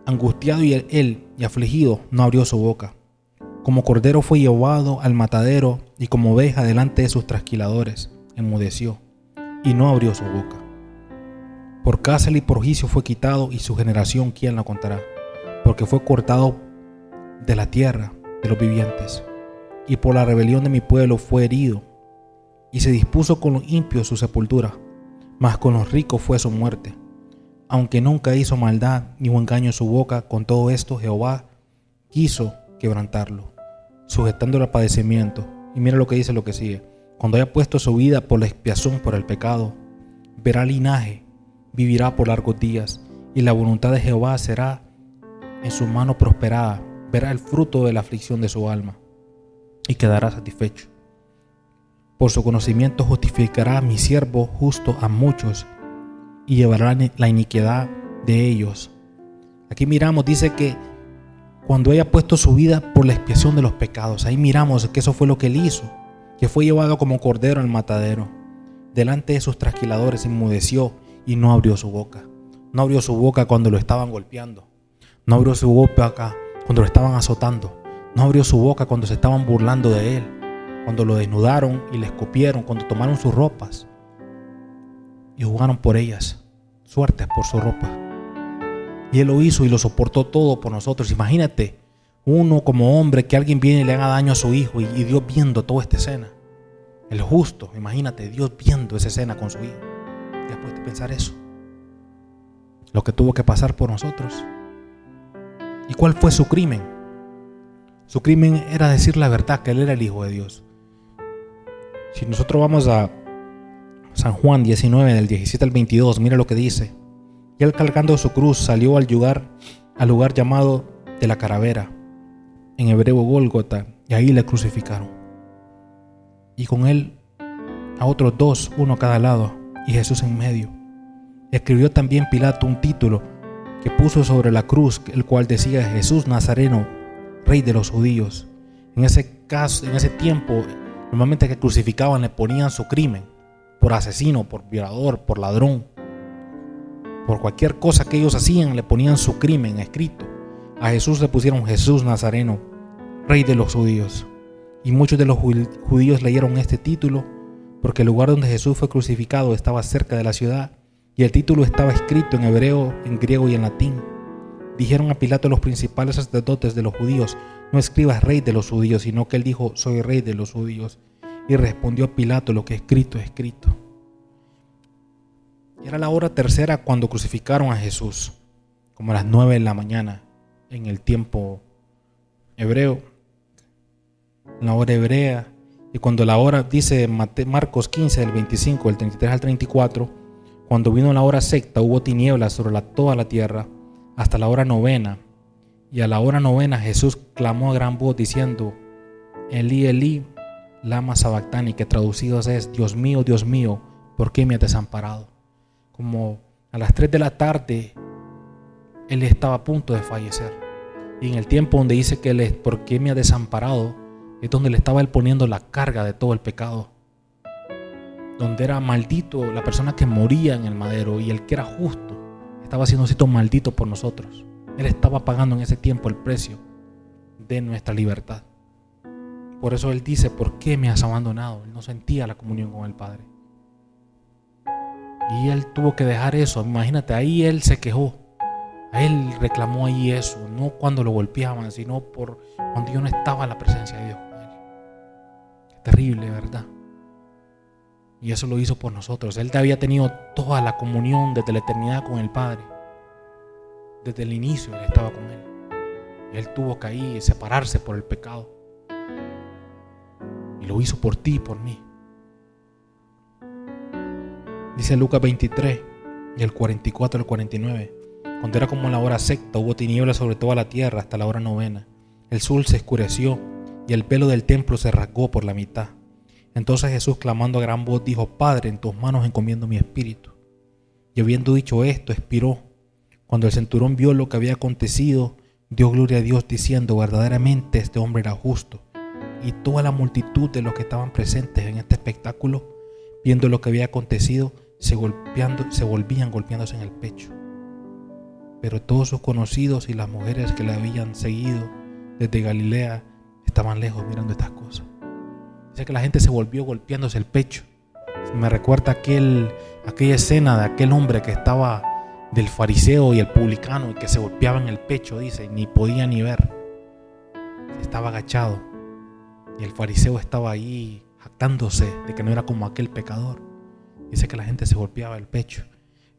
Angustiado él y afligido, no abrió su boca. Como cordero fue llevado al matadero, y como oveja delante de sus trasquiladores, enmudeció y no abrió su boca. Por cárcel y por juicio fue quitado, y su generación ¿quién la contará? Porque fue cortado de la tierra de los vivientes, y por la rebelión de mi pueblo fue herido, y se dispuso con los impios su sepultura, mas con los ricos fue su muerte. Aunque nunca hizo maldad ni hubo engaño en su boca, con todo esto Jehová quiso quebrantarlo, sujetándolo al padecimiento. Y mira lo que dice, lo que sigue. Cuando haya puesto su vida por la expiación por el pecado, verá linaje, vivirá por largos días, y la voluntad de Jehová será en su mano prosperada. Verá el fruto de la aflicción de su alma y quedará satisfecho. Por su conocimiento justificará a mi siervo justo a muchos, y llevará la iniquidad de ellos. Aquí miramos, dice que cuando haya puesto su vida por la expiación de los pecados, ahí miramos que eso fue lo que él hizo, que fue llevado como cordero al matadero. Delante de sus trasquiladores enmudeció y no abrió su boca. No abrió su boca cuando lo estaban golpeando. No abrió su boca cuando lo estaban azotando. No abrió su boca cuando se estaban burlando de él, cuando lo desnudaron y le escupieron, cuando tomaron sus ropas y jugaron por ellas, suertes por su ropa. Y Él lo hizo y lo soportó todo por nosotros. Imagínate, uno como hombre, que alguien viene y le haga daño a su hijo, y Dios viendo toda esta escena. El justo, imagínate, Dios viendo esa escena con su hijo. Después de pensar eso, lo que tuvo que pasar por nosotros. ¿Y cuál fue su crimen? Su crimen era decir la verdad, que Él era el Hijo de Dios. Si nosotros vamos a San Juan 19, del 17 al 22, mira lo que dice. Y Él, cargando su cruz, salió al lugar llamado de la Calavera, en hebreo Gólgota, y ahí le crucificaron. Y con Él a otros dos, uno a cada lado, y Jesús en medio. Escribió también Pilato un título que puso sobre la cruz, el cual decía: Jesús Nazareno, Rey de los judíos. En ese tiempo, normalmente que crucificaban le ponían su crimen, por asesino, por violador, por ladrón, por cualquier cosa que ellos hacían, le ponían su crimen escrito. A Jesús le pusieron Jesús Nazareno, Rey de los judíos. Y muchos de los judíos leyeron este título porque el lugar donde Jesús fue crucificado estaba cerca de la ciudad, y el título estaba escrito en hebreo, en griego y en latín. Dijeron a Pilato los principales sacerdotes de los judíos: no escribas Rey de los judíos, sino que él dijo: soy Rey de los judíos. Y respondió Pilato: lo que escrito es escrito. Era la hora tercera cuando crucificaron a Jesús, como a las 9 de la mañana en el tiempo hebreo, en la hora hebrea. Y cuando la hora, dice Marcos 15, del 25, del 33 al 34, cuando vino la hora sexta, hubo tinieblas sobre toda la tierra hasta la hora novena. Y a la hora novena Jesús clamó a gran voz diciendo: Elí, Elí, lama sabactani, que traducido es: Dios mío, ¿por qué me has desamparado? Como a las 3 de la tarde, Él estaba a punto de fallecer. Y en el tiempo donde dice que Él ¿por qué me ha desamparado?, es donde le estaba Él poniendo la carga de todo el pecado. Donde era maldito la persona que moría en el madero, y el que era justo estaba siendo maldito por nosotros. Él estaba pagando en ese tiempo el precio de nuestra libertad. Por eso Él dice: ¿por qué me has abandonado? Él no sentía la comunión con el Padre. Y Él tuvo que dejar eso. Imagínate, ahí Él se quejó. A Él reclamó ahí eso, no cuando lo golpeaban, sino por cuando yo no estaba en la presencia de Dios con Él. Qué terrible, ¿verdad? Y eso lo hizo por nosotros. Él había tenido toda la comunión desde la eternidad con el Padre. Desde el inicio Él estaba con Él. Y Él tuvo que ahí separarse por el pecado. Y lo hizo por ti y por mí. Dice Lucas 23, del 44 al 49. Cuando era como la hora sexta, hubo tinieblas sobre toda la tierra hasta la hora novena. El sol se oscureció y el velo del templo se rasgó por la mitad. Entonces Jesús, clamando a gran voz, dijo: Padre, en tus manos encomiendo mi espíritu. Y habiendo dicho esto, expiró. Cuando el centurión vio lo que había acontecido, dio gloria a Dios diciendo: verdaderamente este hombre era justo. Y toda la multitud de los que estaban presentes en este espectáculo, viendo lo que había acontecido, se volvían golpeándose en el pecho. Pero todos sus conocidos y las mujeres que le habían seguido desde Galilea estaban lejos mirando estas cosas. Dice que la gente se volvió golpeándose el pecho. Me recuerda aquella escena de aquel hombre que estaba, del fariseo y el publicano, y que se golpeaba en el pecho, dice, ni podía ni ver. Estaba agachado y el fariseo estaba ahí jactándose de que no era como aquel pecador. Dice que la gente se golpeaba el pecho.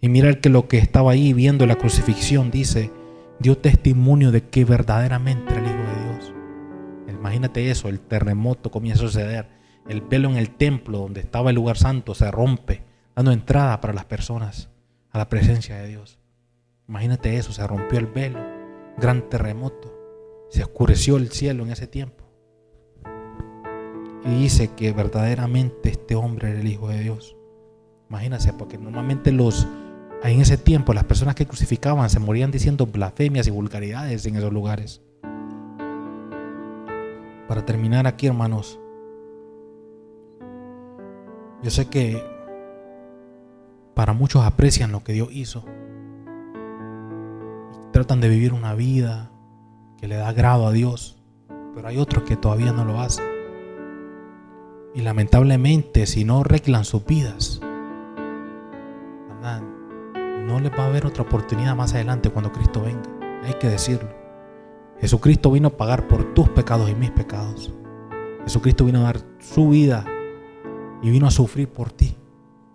Y mira que lo que estaba ahí viendo la crucifixión, dice, dio testimonio de que verdaderamente era el Hijo de Dios. Imagínate eso, el terremoto comienza a suceder. El velo en el templo donde estaba el lugar santo se rompe, dando entrada para las personas a la presencia de Dios. Imagínate eso, se rompió el velo, gran terremoto, se oscureció el cielo en ese tiempo. Y dice que verdaderamente este hombre era el Hijo de Dios. Imagínense, porque normalmente en ese tiempo las personas que crucificaban se morían diciendo blasfemias y vulgaridades en esos lugares. Para terminar aquí, hermanos, yo sé que para muchos aprecian lo que Dios hizo y tratan de vivir una vida que le da agrado a Dios, pero hay otros que todavía no lo hacen. Y lamentablemente, si no arreglan sus vidas, ¿verdad?, no les va a haber otra oportunidad más adelante cuando Cristo venga. Hay que decirlo. Jesucristo vino a pagar por tus pecados y mis pecados. Jesucristo vino a dar su vida y vino a sufrir por ti.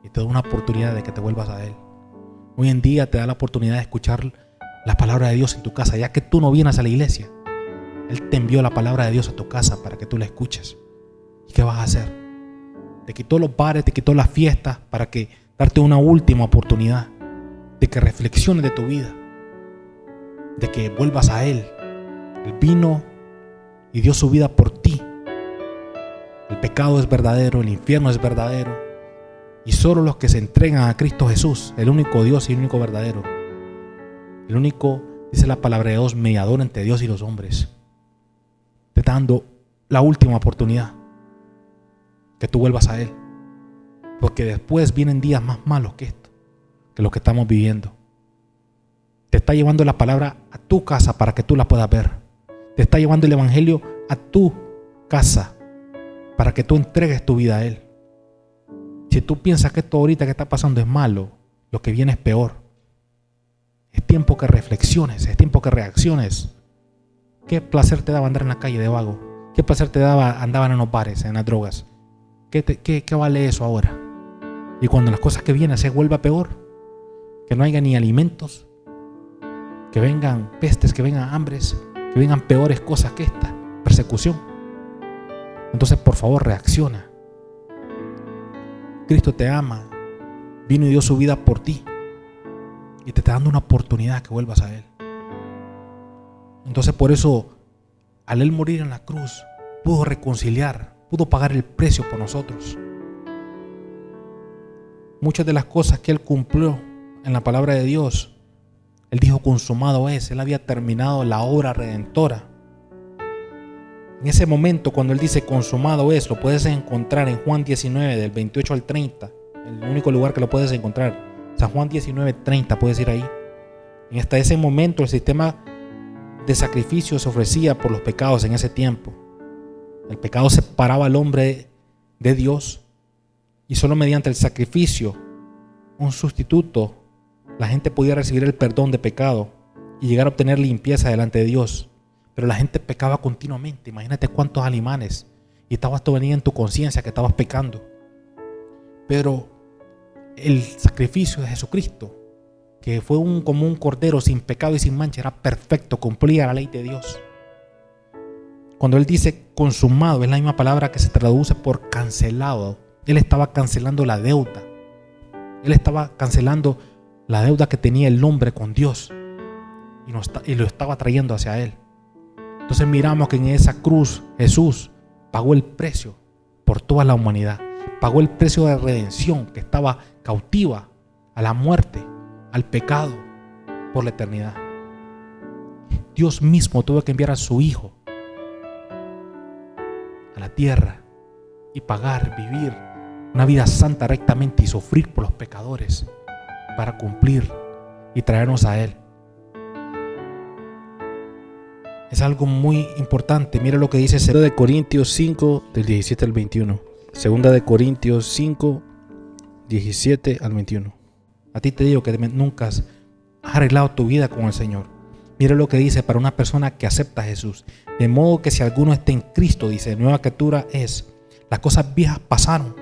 Y te da una oportunidad de que te vuelvas a Él. Hoy en día te da la oportunidad de escuchar la palabra de Dios en tu casa, ya que tú no vienes a la iglesia. Él te envió la palabra de Dios a tu casa para que tú la escuches. ¿Y qué vas a hacer? Te quitó los bares, te quitó las fiestas para que darte una última oportunidad de que reflexiones de tu vida, de que vuelvas a Él. Él vino y dio su vida por ti. El pecado es verdadero, el infierno es verdadero, y solo los que se entregan a Cristo Jesús, el único Dios y el único verdadero, el único, dice la palabra de Dios, mediador entre Dios y los hombres, te está dando la última oportunidad que tú vuelvas a Él, porque después vienen días más malos que esto, que lo que estamos viviendo. Te está llevando la palabra a tu casa para que tú la puedas ver. Te está llevando el evangelio a tu casa para que tú entregues tu vida a Él. Si tú piensas que esto ahorita que está pasando es malo, lo que viene es peor. Es tiempo que reflexiones, es tiempo que reacciones. ¿Qué placer te daba andar en la calle de vago? ¿Qué placer te daba andar en los bares, en las drogas? ¿Qué vale eso ahora? Y cuando las cosas que vienen se vuelva peor, que no haya ni alimentos, que vengan pestes, que vengan hambres, que vengan peores cosas que esta, persecución. Entonces, por favor, reacciona. Cristo te ama, vino y dio su vida por ti, y te está dando una oportunidad que vuelvas a Él. Entonces, por eso, al Él morir en la cruz, pudo reconciliar, pudo pagar el precio por nosotros. Muchas de las cosas que Él cumplió en la palabra de Dios, Él dijo consumado es. Él había terminado la obra redentora. En ese momento, cuando Él dice consumado es, lo puedes encontrar en Juan 19, del 28 al 30. El único lugar que lo puedes encontrar. San Juan 19, 30, puedes ir ahí. En hasta ese momento el sistema de sacrificio se ofrecía por los pecados en ese tiempo. El pecado separaba al hombre de Dios, y solo mediante el sacrificio, un sustituto, la gente podía recibir el perdón de pecado y llegar a obtener limpieza delante de Dios. Pero la gente pecaba continuamente. Imagínate cuántos alimanes, y estabas tú venía en tu conciencia que estabas pecando. Pero el sacrificio de Jesucristo, que fue como un cordero sin pecado y sin mancha, era perfecto, cumplía la ley de Dios. Cuando Él dice consumado, es la misma palabra que se traduce por cancelado. Él estaba cancelando la deuda. Él estaba cancelando la deuda que tenía el hombre con Dios, y lo estaba trayendo hacia Él. Entonces miramos que en esa cruz Jesús pagó el precio por toda la humanidad. Pagó el precio de redención que estaba cautiva a la muerte, al pecado, por la eternidad. Dios mismo tuvo que enviar a su Hijo a la tierra y pagar, vivir una vida santa rectamente y sufrir por los pecadores para cumplir y traernos a Él. Es algo muy importante. Mira lo que dice 2 de Corintios 5, del 17 al 21. 2 de Corintios 5, 17 al 21. A ti te digo que nunca has arreglado tu vida con el Señor. Mira lo que dice para una persona que acepta a Jesús. De modo que si alguno está en Cristo, dice, nueva criatura es. Las cosas viejas pasaron,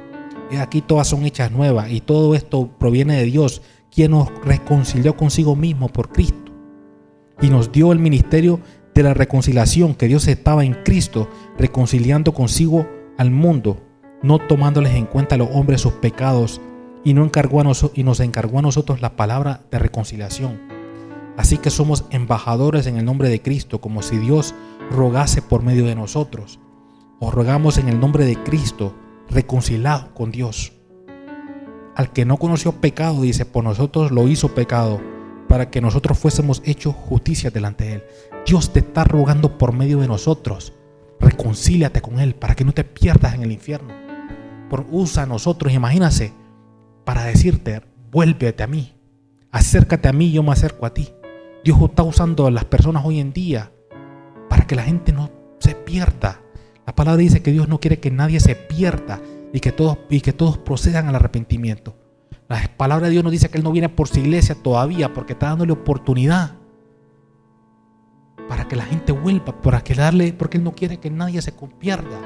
y aquí todas son hechas nuevas. Y todo esto proviene de Dios, quien nos reconcilió consigo mismo por Cristo y nos dio el ministerio de la reconciliación, que Dios estaba en Cristo reconciliando consigo al mundo, no tomándoles en cuenta a los hombres sus pecados, y nos encargó a nosotros la palabra de reconciliación. Así que somos embajadores en el nombre de Cristo, como si Dios rogase por medio de nosotros. Os rogamos en el nombre de Cristo, reconciliado con Dios. Al que no conoció pecado, dice, por nosotros lo hizo pecado, para que nosotros fuésemos hechos justicia delante de Él. Dios te está rogando por medio de nosotros. Reconcíliate con Él para que no te pierdas en el infierno. Usa a nosotros, imagínate, para decirte, vuélvete a mí, acércate a mí, yo me acerco a ti. Dios está usando a las personas hoy en día para que la gente no se pierda. La palabra dice que Dios no quiere que nadie se pierda y que todos procedan al arrepentimiento. La palabra de Dios nos dice que Él no viene por su iglesia todavía porque está dándole oportunidad para que la gente vuelva, porque Él no quiere que nadie se pierda.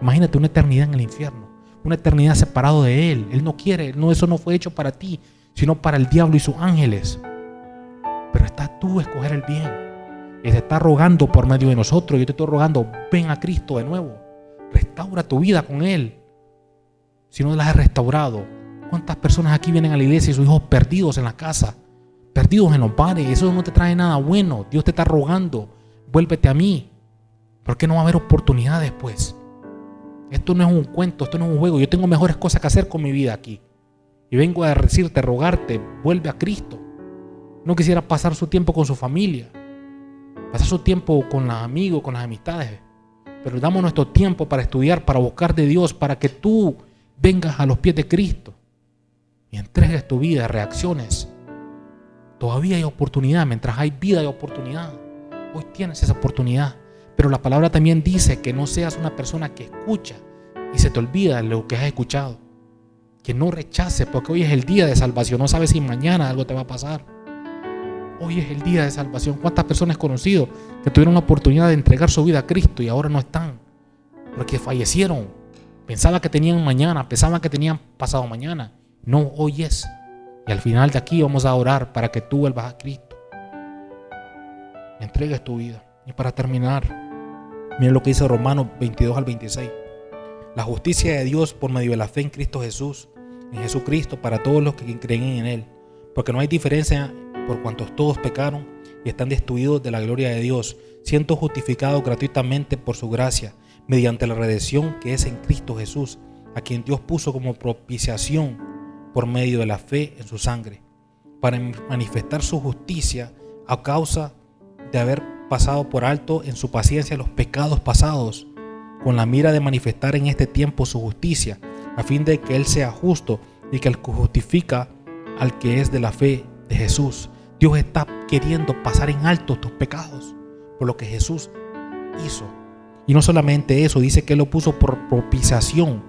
Imagínate una eternidad en el infierno, una eternidad separado de Él. Él no quiere, eso no fue hecho para ti, sino para el diablo y sus ángeles. Pero está tú a escoger el bien. Él te está rogando por medio de nosotros. Yo te estoy rogando, ven a Cristo de nuevo. Restaura tu vida con Él. Si no las has restaurado, ¿cuántas personas aquí vienen a la iglesia y sus hijos perdidos en la casa? Perdidos en los bares. Eso no te trae nada bueno. Dios te está rogando, vuélvete a mí. ¿Por qué no va a haber oportunidad después? Esto no es un cuento, esto no es un juego. Yo tengo mejores cosas que hacer con mi vida aquí. Y vengo a decirte, rogarte, vuelve a Cristo. No quisiera pasar su tiempo con su familia, pasar su tiempo con los amigos, con las amistades. Pero damos nuestro tiempo para estudiar, para buscar de Dios, para que tú vengas a los pies de Cristo y entregues tu vida, reacciones. Todavía hay oportunidad, mientras hay vida hay oportunidad. Hoy tienes esa oportunidad. Pero la palabra también dice que no seas una persona que escucha y se te olvida lo que has escuchado. Que no rechaces, porque hoy es el día de salvación. No sabes si mañana algo te va a pasar. Hoy es el día de salvación. ¿Cuántas personas he conocido que tuvieron la oportunidad de entregar su vida a Cristo y ahora no están? Porque fallecieron. Pensaban que tenían mañana, pensaban que tenían pasado mañana. No, hoy es. Y al final de aquí vamos a orar para que tú vuelvas a Cristo. Entregues tu vida. Y para terminar, miren lo que dice Romanos 22 al 26. La justicia de Dios por medio de la fe en Cristo Jesús, en Jesucristo, para todos los que creen en Él. Porque no hay diferencia por cuantos todos pecaron y están destituidos de la gloria de Dios, siendo justificados gratuitamente por su gracia, mediante la redención que es en Cristo Jesús, a quien Dios puso como propiciación por medio de la fe en su sangre, para manifestar su justicia a causa de haber pasado por alto en su paciencia los pecados pasados, con la mira de manifestar en este tiempo su justicia, a fin de que Él sea justo y que el que justifica al que es de la fe de Jesús. Dios está queriendo pasar en alto tus pecados por lo que Jesús hizo. Y no solamente eso, dice que Él lo puso por propiciación,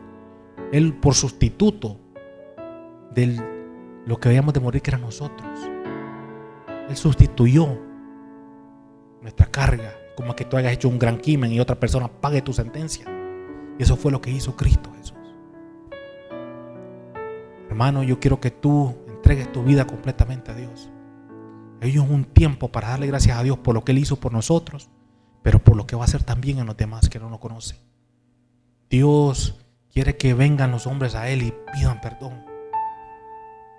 Él por sustituto de lo que habíamos de morir, que era nosotros. Él sustituyó nuestra carga, como que tú hayas hecho un gran crimen y otra persona pague tu sentencia. Y eso fue lo que hizo Cristo Jesús. Hermano, yo quiero que tú entregues tu vida completamente a Dios. Hoy es un tiempo para darle gracias a Dios por lo que Él hizo por nosotros, pero por lo que va a hacer también en los demás que no lo conocen. Dios quiere que vengan los hombres a Él y pidan perdón.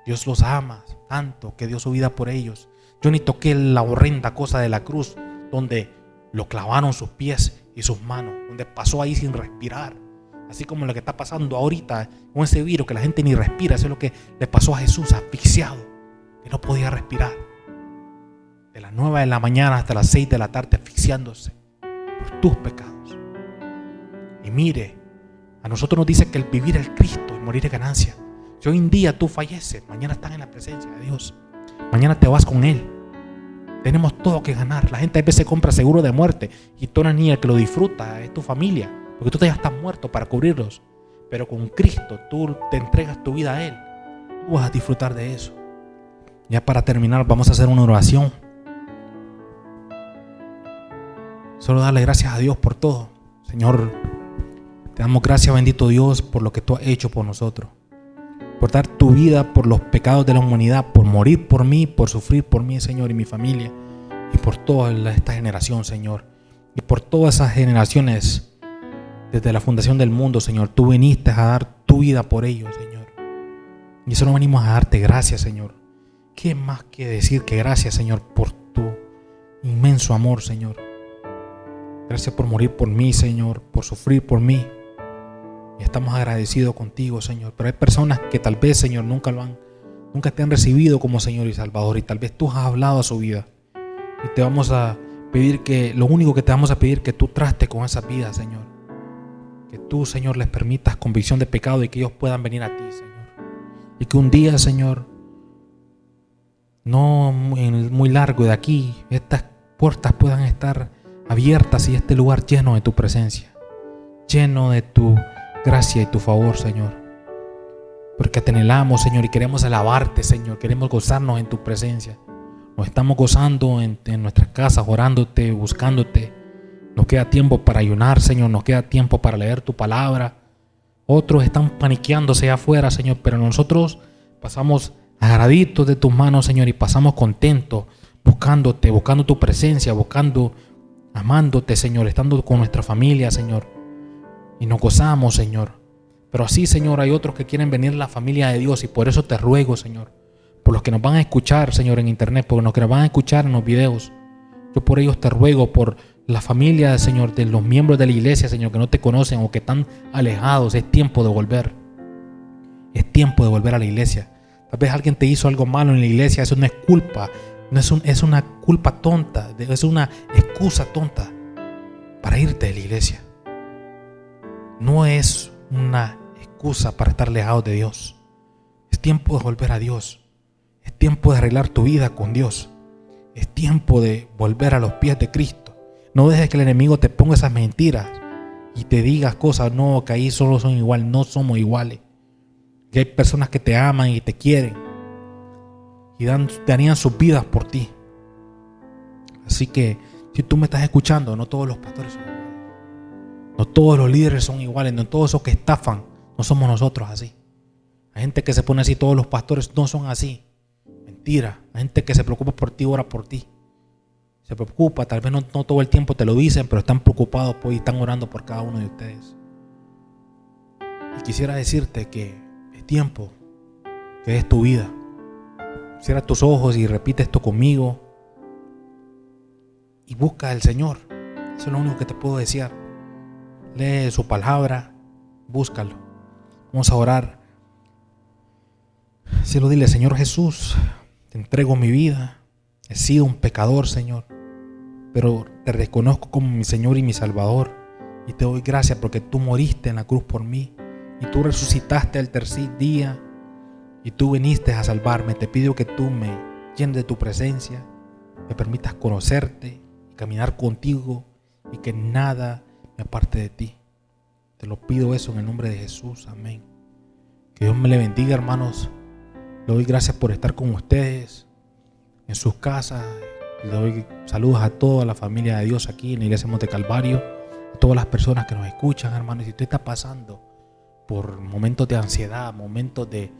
Dios los ama tanto que dio su vida por ellos. Yo ni toqué la horrenda cosa de la cruz, donde lo clavaron sus pies y sus manos, donde pasó ahí sin respirar. Así como lo que está pasando ahorita con ese virus, que la gente ni respira. Eso es lo que le pasó a Jesús, asfixiado, que no podía respirar. De las 9 de la mañana hasta las 6 de la tarde asfixiándose por tus pecados. Y mire, a nosotros nos dice que el vivir es Cristo y morir es ganancia. Si hoy en día tú falleces, mañana estás en la presencia de Dios. Mañana te vas con Él. Tenemos todo que ganar. La gente a veces compra seguro de muerte y tú no eres ni el que lo disfruta, es tu familia, porque tú ya estás muerto para cubrirlos. Pero con Cristo tú te entregas tu vida a Él. Tú vas a disfrutar de eso. Ya para terminar, vamos a hacer una oración. Solo darle gracias a Dios por todo. Señor, te damos gracias, bendito Dios, por lo que tú has hecho por nosotros. Por dar tu vida por los pecados de la humanidad, por morir por mí, por sufrir por mí, Señor, y mi familia, y por toda esta generación, Señor, y por todas esas generaciones desde la fundación del mundo, Señor. Tú viniste a dar tu vida por ellos, Señor, y solo venimos a darte gracias, Señor. ¿Qué más que decir que gracias, Señor, por tu inmenso amor, Señor? Gracias por morir por mí, Señor, por sufrir por mí. Y estamos agradecidos contigo, Señor. Pero hay personas que tal vez, Señor, nunca te han recibido como Señor y Salvador. Y tal vez tú has hablado a su vida. Y te vamos a pedir lo único que te vamos a pedir, que tú trastes con esas vidas, Señor. Que tú, Señor, les permitas convicción de pecado y que ellos puedan venir a ti, Señor. Y que un día, Señor, no muy largo de aquí, estas puertas puedan estar abiertas y este lugar lleno de tu presencia, lleno de tu gracia y tu favor, Señor. porque te anhelamos, Señor, y queremos alabarte, Señor. Queremos gozarnos en tu presencia. Nos estamos gozando en nuestras casas, orándote, buscándote. Nos queda tiempo para ayunar, Señor. Nos queda tiempo para leer tu palabra. Otros están paniqueándose allá afuera, Señor, pero nosotros pasamos agraditos de tus manos, Señor, y pasamos contentos, buscándote, buscando tu presencia, amándote, Señor, estando con nuestra familia, Señor. Y nos gozamos, Señor. Pero así, Señor, hay otros que quieren venir a la familia de Dios, y por eso te ruego, Señor, por los que nos van a escuchar, Señor, en internet, por los que nos van a escuchar en los videos. Yo por ellos te ruego, por la familia, Señor, de los miembros de la iglesia, Señor, que no te conocen o que están alejados. Es tiempo de volver. Es tiempo de volver a la iglesia. Tal vez alguien te hizo algo malo en la iglesia. Eso no es culpa. Es una culpa tonta. Es una excusa tonta para irte de la iglesia. No es una excusa para estar lejos de Dios. Es tiempo de volver a Dios. Es tiempo de arreglar tu vida con Dios. Es tiempo de volver a los pies de Cristo. No dejes que el enemigo te ponga esas mentiras y te digas cosas. No, que ahí solo son iguales. No somos iguales. Y hay personas que te aman y te quieren y darían sus vidas por ti. Así que si tú me estás escuchando, no todos los pastores son iguales. No todos los líderes son iguales. No todos esos que estafan, no somos nosotros así. Hay gente que se pone así, todos los pastores no son así. Mentira. Hay gente que se preocupa por ti, ora por ti. Se preocupa, tal vez no todo el tiempo te lo dicen, pero están preocupados y están orando por cada uno de ustedes. Y quisiera decirte que es tiempo que des tu vida. Cierra tus ojos y repite esto conmigo. Y busca al Señor. Eso es lo único que te puedo decir. Lee su palabra, búscalo. Vamos a orar. Cielo, dile: Señor Jesús, te entrego mi vida. He sido un pecador, Señor, pero te reconozco como mi Señor y mi Salvador. Y te doy gracias porque tú moriste en la cruz por mí. Y tú resucitaste al tercer día. Y tú viniste a salvarme. Te pido que tú me llenes de tu presencia. Me permitas conocerte y caminar contigo. Y que nada me aparte de ti. Te lo pido eso en el nombre de Jesús. Amén. Que Dios me le bendiga, hermanos. Le doy gracias por estar con ustedes en sus casas. Le doy saludos a toda la familia de Dios aquí en la Iglesia Monte Calvario, a todas las personas que nos escuchan, hermanos. Si usted está pasando por momentos de ansiedad, momentos de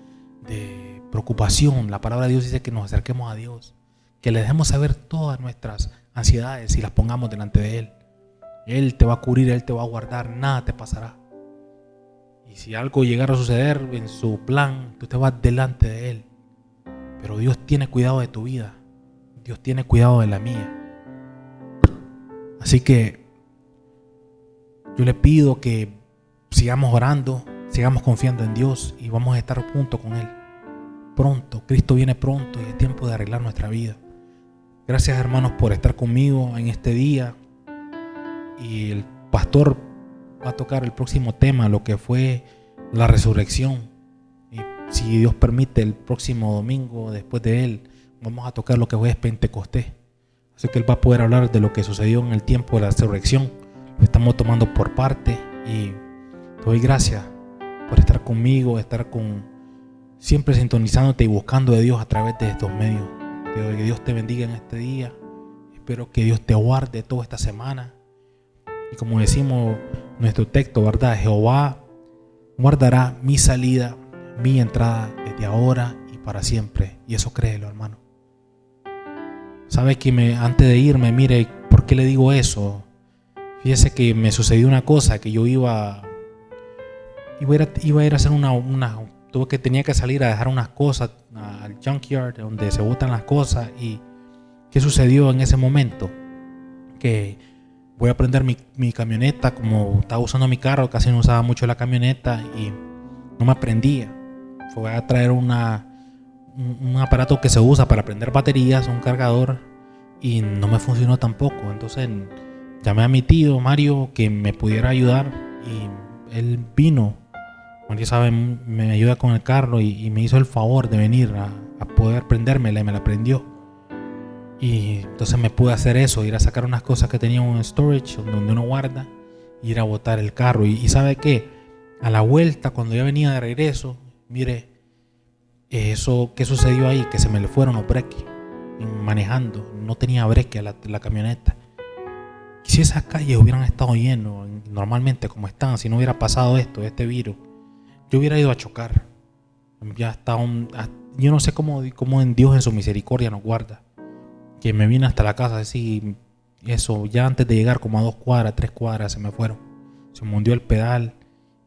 preocupación, la palabra de Dios dice que nos acerquemos a Dios, que le dejemos saber todas nuestras ansiedades y las pongamos delante de Él. Él te va a cubrir, Él te va a guardar, nada te pasará. Y si algo llegara a suceder en su plan, tú te vas delante de Él. Pero Dios tiene cuidado de tu vida. Dios tiene cuidado de la mía. Así que yo le pido que sigamos orando, sigamos confiando en Dios y vamos a estar junto con Él. Pronto, Cristo viene pronto y es tiempo de arreglar nuestra vida. Gracias, hermanos, por estar conmigo en este día. Y el pastor va a tocar el próximo tema, lo que fue la resurrección. Y si Dios permite, el próximo domingo después de él vamos a tocar lo que fue Pentecostés. Así que él va a poder hablar de lo que sucedió en el tiempo de la resurrección. Lo estamos tomando por parte y te doy gracias por estar conmigo, siempre sintonizándote y buscando de Dios a través de estos medios. Que Dios te bendiga en este día. Espero que Dios te guarde toda esta semana. Y como decimos nuestro texto, ¿verdad? Jehová guardará mi salida, mi entrada desde ahora y para siempre. Y eso créelo, hermano. ¿Sabes que antes de irme, mire, ¿por qué le digo eso? Fíjese que me sucedió una cosa, que yo iba a ir a hacer tenía que salir a dejar unas cosas al junkyard donde se botan las cosas. Y ¿qué sucedió en ese momento? Que voy a prender mi camioneta. Como estaba usando mi carro, casi no usaba mucho la camioneta y no me prendía. Fue a traer un aparato que se usa para prender baterías, un cargador, y no me funcionó tampoco. Entonces llamé a mi tío Mario que me pudiera ayudar y él vino. Mario sabe, me ayuda con el carro y me hizo el favor de venir a poder prendérmela y me la prendió. Y entonces me pude hacer eso, ir a sacar unas cosas que tenía en storage donde uno guarda, ir a botar el carro. Y ¿sabe qué? A la vuelta, cuando ya venía de regreso, Mire, eso que sucedió ahí, que se me le fueron los breques manejando, no tenía breque la camioneta. Y si esas calles hubieran estado llenas normalmente como están, si no hubiera pasado este virus, yo hubiera ido a chocar. Ya está yo no sé cómo en Dios en su misericordia nos guarda, que me vine hasta la casa así, eso, ya antes de llegar como a 2 cuadras, 3 cuadras se me fueron, se me hundió el pedal.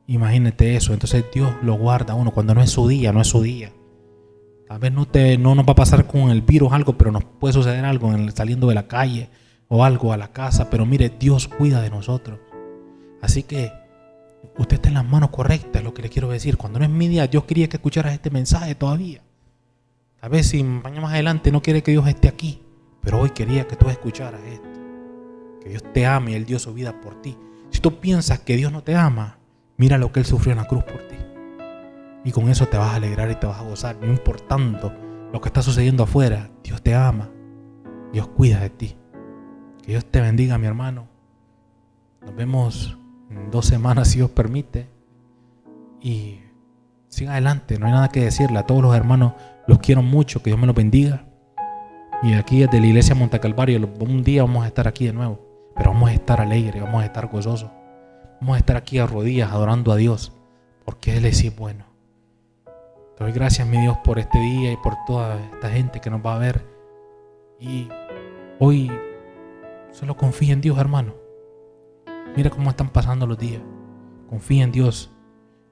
Imagínate eso. Entonces Dios lo guarda a uno cuando no es su día, no es su día. Tal vez no nos va a pasar con el virus algo, pero nos puede suceder algo saliendo de la calle o algo a la casa. Pero mire, Dios cuida de nosotros. Así que usted está en las manos correctas, es lo que le quiero decir. Cuando no es mi día, Dios quería que escucharas este mensaje todavía. Tal vez si mañana más adelante no quiere que Dios esté aquí, pero hoy quería que tú escucharas esto. Que Dios te ame y Él dio su vida por ti. Si tú piensas que Dios no te ama, mira lo que Él sufrió en la cruz por ti. Y con eso te vas a alegrar y te vas a gozar. No importando lo que está sucediendo afuera, Dios te ama. Dios cuida de ti. Que Dios te bendiga, mi hermano. Nos vemos en 2 semanas, si Dios permite. Y siga adelante, no hay nada que decirle. A todos los hermanos los quiero mucho, que Dios me los bendiga. Y aquí desde la iglesia Monte Calvario, un día vamos a estar aquí de nuevo. Pero vamos a estar alegres, vamos a estar gozosos. Vamos a estar aquí a rodillas adorando a Dios, porque Él es bueno. Te doy gracias, mi Dios, por este día y por toda esta gente que nos va a ver. Y hoy solo confía en Dios, hermano. Mira cómo están pasando los días. Confía en Dios.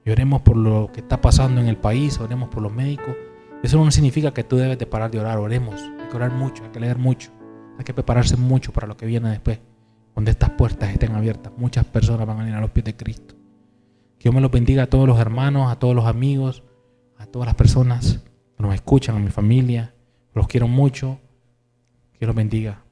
Y oremos por lo que está pasando en el país, oremos por los médicos. Eso no significa que tú debes de parar de orar. Oremos, hay que orar mucho, hay que leer mucho. Hay que prepararse mucho para lo que viene después. Cuando estas puertas estén abiertas, muchas personas van a venir a los pies de Cristo. Que Dios me los bendiga a todos los hermanos, a todos los amigos, a todas las personas que nos escuchan, a mi familia. Los quiero mucho. Que Dios los bendiga.